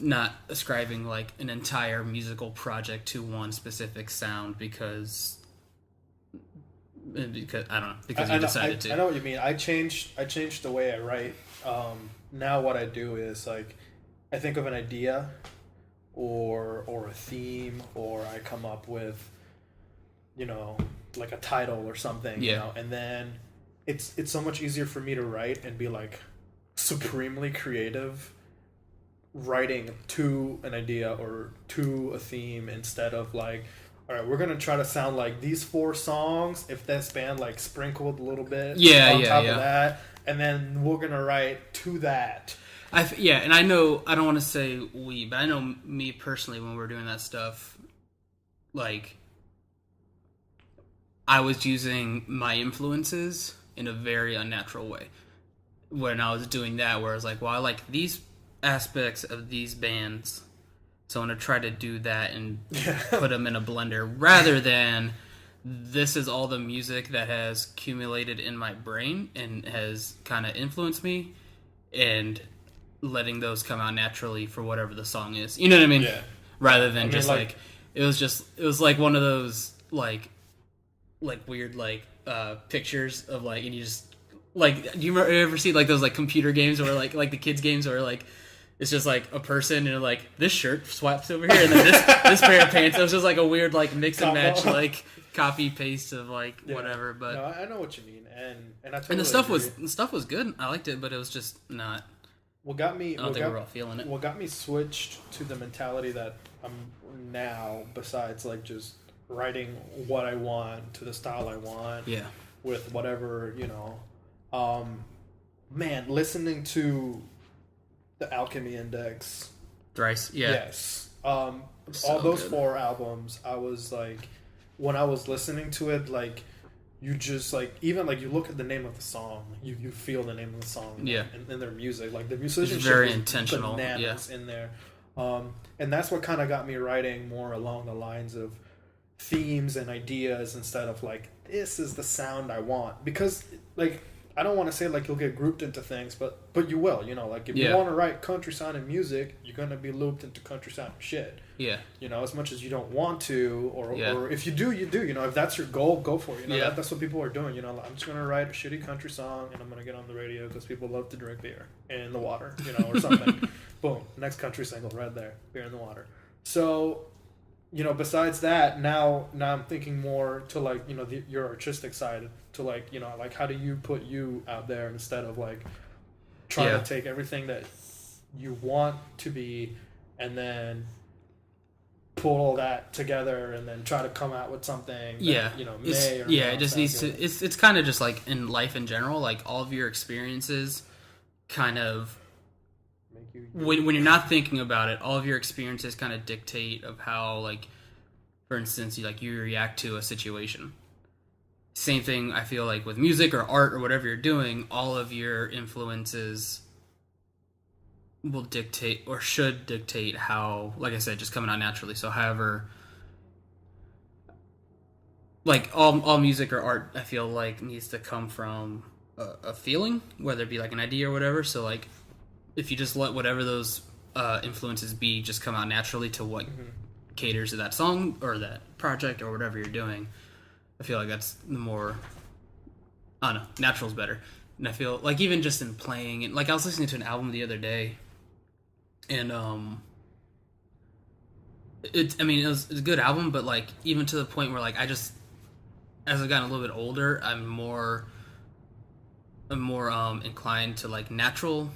not ascribing like an entire musical project to one specific sound because Because I don't know, because I you know, decided to. I know what you mean. I changed the way I write. Now what I do is like, I think of an idea, or a theme, or I come up with, like a title or something. Yeah. And then it's so much easier for me to write and be like supremely creative writing to an idea or to a theme instead of like, all right, we're gonna try to sound like these 4 songs if this band like sprinkled a little bit on top of that, and then we're gonna write to that. And I know, I don't want to say we, but I know me personally when we're doing that stuff, like, I was using my influences in a very unnatural way when I was doing that, where I was like, well, I like these aspects of these bands, so I'm going to try to do that and put them in a blender, rather than this is all the music that has accumulated in my brain and has kind of influenced me, and letting those come out naturally for whatever the song is. You know what I mean? Yeah. Rather than just like it was like one of those like weird pictures of like, and you just like, do you ever see like those like computer games or like the kids games where like it's just like a person and like this shirt swaps over here and then this pair of pants. It was just like a weird like mix and match like copy paste of like whatever. But no, I know what you mean, and I totally and the agree. stuff was good. I liked it, but it was just not. What got me? I don't think we're all feeling it. What got me switched to the mentality that I'm now, besides like just writing what I want to the style I want, with whatever man, listening to the Alchemy Index, Thrice, yes, all those good. 4 albums, I was like, when I was listening to it, like, you just like, even like you look at the name of the song, you feel the name of the song, in their music, like the musicianship is very was intentional, bananas in there, and that's what kind of got me writing more along the lines of themes and ideas instead of like, this is the sound I want, because like, I don't want to say like you'll get grouped into things, but you will, like if you want to write country sounding music, you're going to be looped into country sounding shit. Yeah. As much as you don't want to, or if you do, you do, if that's your goal, go for it. That's what people are doing. I'm just going to write a shitty country song and I'm going to get on the radio because people love to drink beer in the water, or something. Boom. Next country single right there. Beer in the water. So, besides that, now I'm thinking more to like, your artistic side, to like, like how do you put you out there instead of like trying to take everything that you want to be and then pull all that together and then try to come out with something that, it just needs to, it's kind of just like in life in general, like all of your experiences kind of, when you're not thinking about it, all of your experiences kind of dictate of how, like, for instance, you react to a situation. Same thing, I feel like, with music or art or whatever you're doing, all of your influences will dictate or should dictate how, like I said, just coming out naturally. So however, like all music or art, I feel like needs to come from a feeling, whether it be like an idea or whatever. So like, if you just let whatever those influences be just come out naturally to what caters to that song or that project or whatever you're doing, I feel like that's the more, I don't know, natural's better. And I feel like even just in playing, and like I was listening to an album the other day, and it was a good album, but like even to the point where like I just, as I've gotten a little bit older, I'm more inclined to like natural,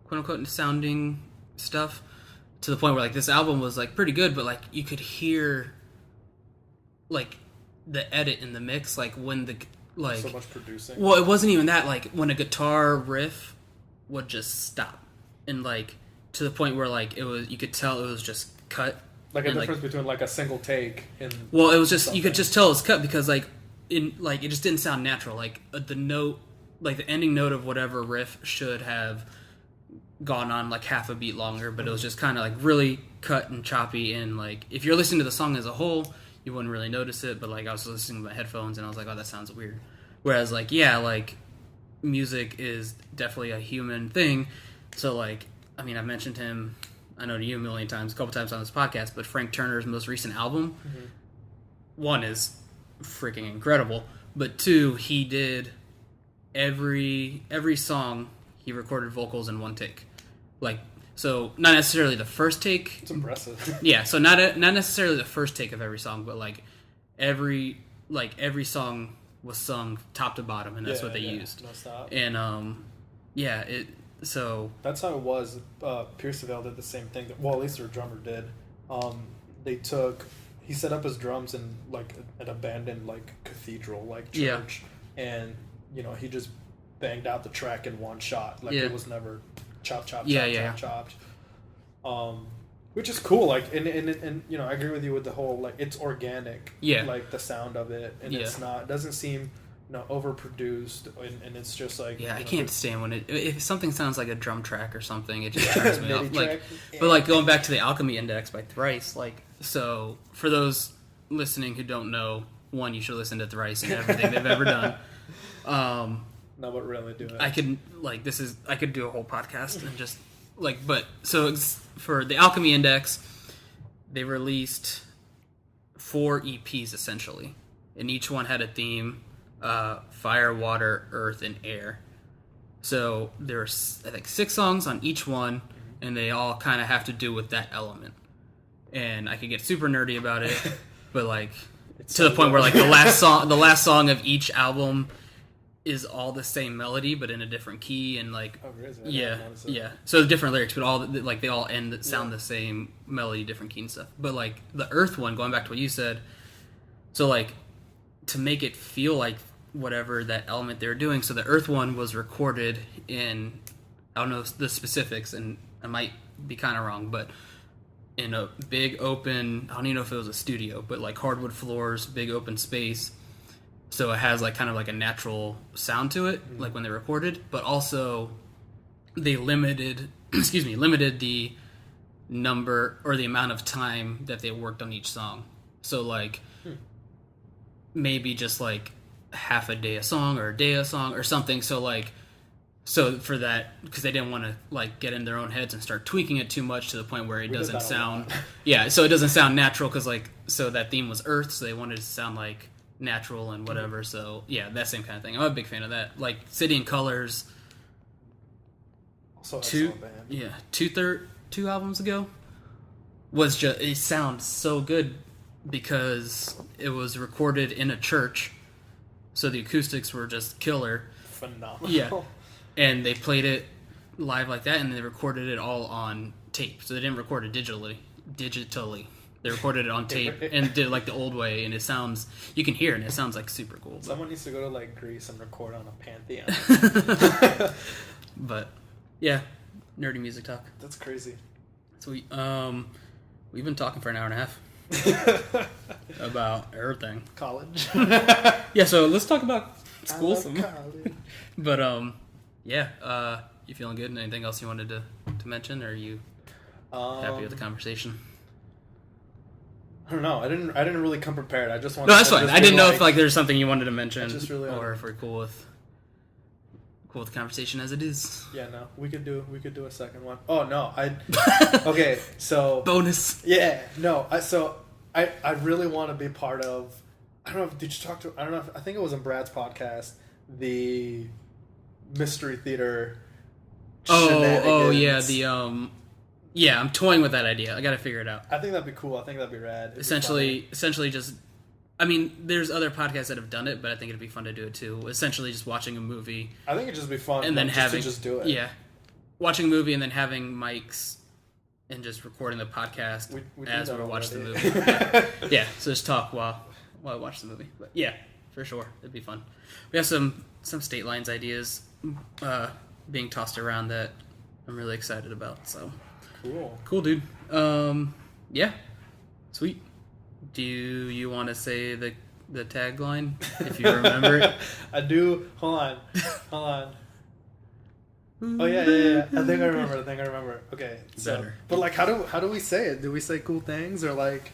quote unquote, sounding stuff, to the point where like this album was like pretty good, but like you could hear like the edit in the mix, like when the like so much producing. Well, it wasn't even that, like when a guitar riff would just stop, and like to the point where like it was, you could tell it was just cut. Like a difference between like a single take and well, it was just something. You could just tell it was cut because like in like it just didn't sound natural. Like the note, like the ending note of whatever riff should have gone on like half a beat longer, but it was just kind of like really cut and choppy, and like if you're listening to the song as a whole, you wouldn't really notice it, but like I was listening to my headphones and I was like, oh, that sounds weird. Whereas like, yeah, like music is definitely a human thing. So like, I mean, I've mentioned him, I know to you a couple times on this podcast, but Frank Turner's most recent album, one is freaking incredible, But 2, he did every song he recorded vocals in one take. Like, so not necessarily the first take. It's impressive. Yeah, so not necessarily the first take of every song, but like every song was sung top to bottom, and that's what they used. No stop. And so that's how it was. Pierceville did the same thing. Well, at least their drummer did. He set up his drums in like an abandoned like cathedral like church, and he just banged out the track in one shot. Like it was never chopped. Which is cool. Like and I agree with you with the whole like it's organic. Yeah. Like the sound of it, and it doesn't seem overproduced, and it's just like I can't stand when if something sounds like a drum track or something, it just turns me off. Like, yeah. But like going back to the Alchemy Index by Thrice, like so for those listening who don't know, one, you should listen to Thrice and everything they've ever done. No, but really do it. I could do a whole podcast and just like, but so for the Alchemy Index, they released 4 EPs essentially, and each one had a theme. Fire, water, earth, and air. So there's I think 6 songs on each one, and they all kind of have to do with that element. And I could get super nerdy about it, but like to the point where like the last song of each album is all the same melody but in a different key, and like yeah. So different lyrics, but all like they all sound the same melody, different key and stuff. But like the earth one, going back to what you said, so like to make it feel like whatever that element they were doing. So the earth one was recorded in, I don't know the specifics, and I might be kind of wrong, but in a big open, I don't even know if it was a studio, but like hardwood floors, big open space. So it has like kind of like a natural sound to it, like when they recorded, but also they limited the number or the amount of time that they worked on each song. So like maybe just like half a day a song or a day a song or something. So for that, because they didn't want to like get in their own heads and start tweaking it too much to the point where it doesn't sound so it doesn't sound natural, because like so that theme was earth, so they wanted it to sound like natural and whatever. So yeah, that same kind of thing. I'm a big fan of that. Like City and Colors, also two albums ago was just, it sounds so good because it was recorded in a church, so the acoustics were just killer. Phenomenal. Yeah. And they played it live like that, and they recorded it all on tape. So they didn't record it digitally. They recorded it on tape and did it like the old way, and it sounds, you can hear it, and it sounds like super cool. Someone needs to go to like Greece and record on a Pantheon. But yeah, nerdy music talk. That's crazy. So we've been talking for an hour and a half about everything. College. Yeah, so let's talk about school some. College. But you feeling good? And anything else you wanted to mention, or are you happy with the conversation? I don't know. I didn't really come prepared. I just wanted. No, that's fine. I didn't know if like there's something you wanted to mention, really or if we're cool with the conversation as it is. Yeah, no, we could do a second one. Oh no, okay. So bonus. Yeah, no. I really want to be part of. I don't know. Did you talk to? I don't know. I think it was in Brad's podcast. The mystery theater. Oh yeah. Yeah, I'm toying with that idea. I got to figure it out. I think that'd be cool. I think that'd be rad. Essentially, just. I mean, there's other podcasts that have done it, but I think it'd be fun to do it too. Essentially, just watching a movie. I think it'd just be fun, and then having to do it. Yeah, watching a movie and then having mics and just recording the podcast as we watch the movie. Yeah, so just talk while I watch the movie. But yeah, for sure, it'd be fun. We have some state lines ideas being tossed around that I'm really excited about. So cool, dude. Yeah, sweet. Do you want to say the tagline, if you remember it? I do. Hold on. Oh yeah. I think I remember. Okay. So, better. But like, how do we say it? Do we say cool things, or like?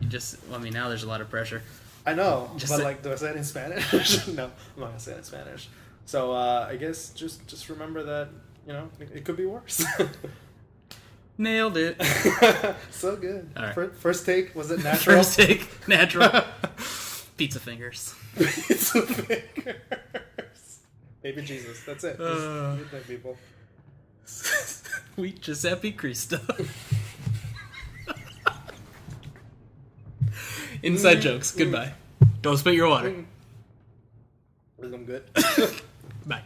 Now there's a lot of pressure. I know, but do I say it in Spanish? No, I'm not gonna say it in Spanish. So I guess just remember that it could be worse. Nailed it. So good. All right. First take, was it natural? First take, natural. Pizza fingers. Pizza fingers. Baby Jesus. That's it. Just eat people. Sweet Giuseppe Cristo. Inside jokes. Goodbye. Don't spit your water. I'm good. Bye.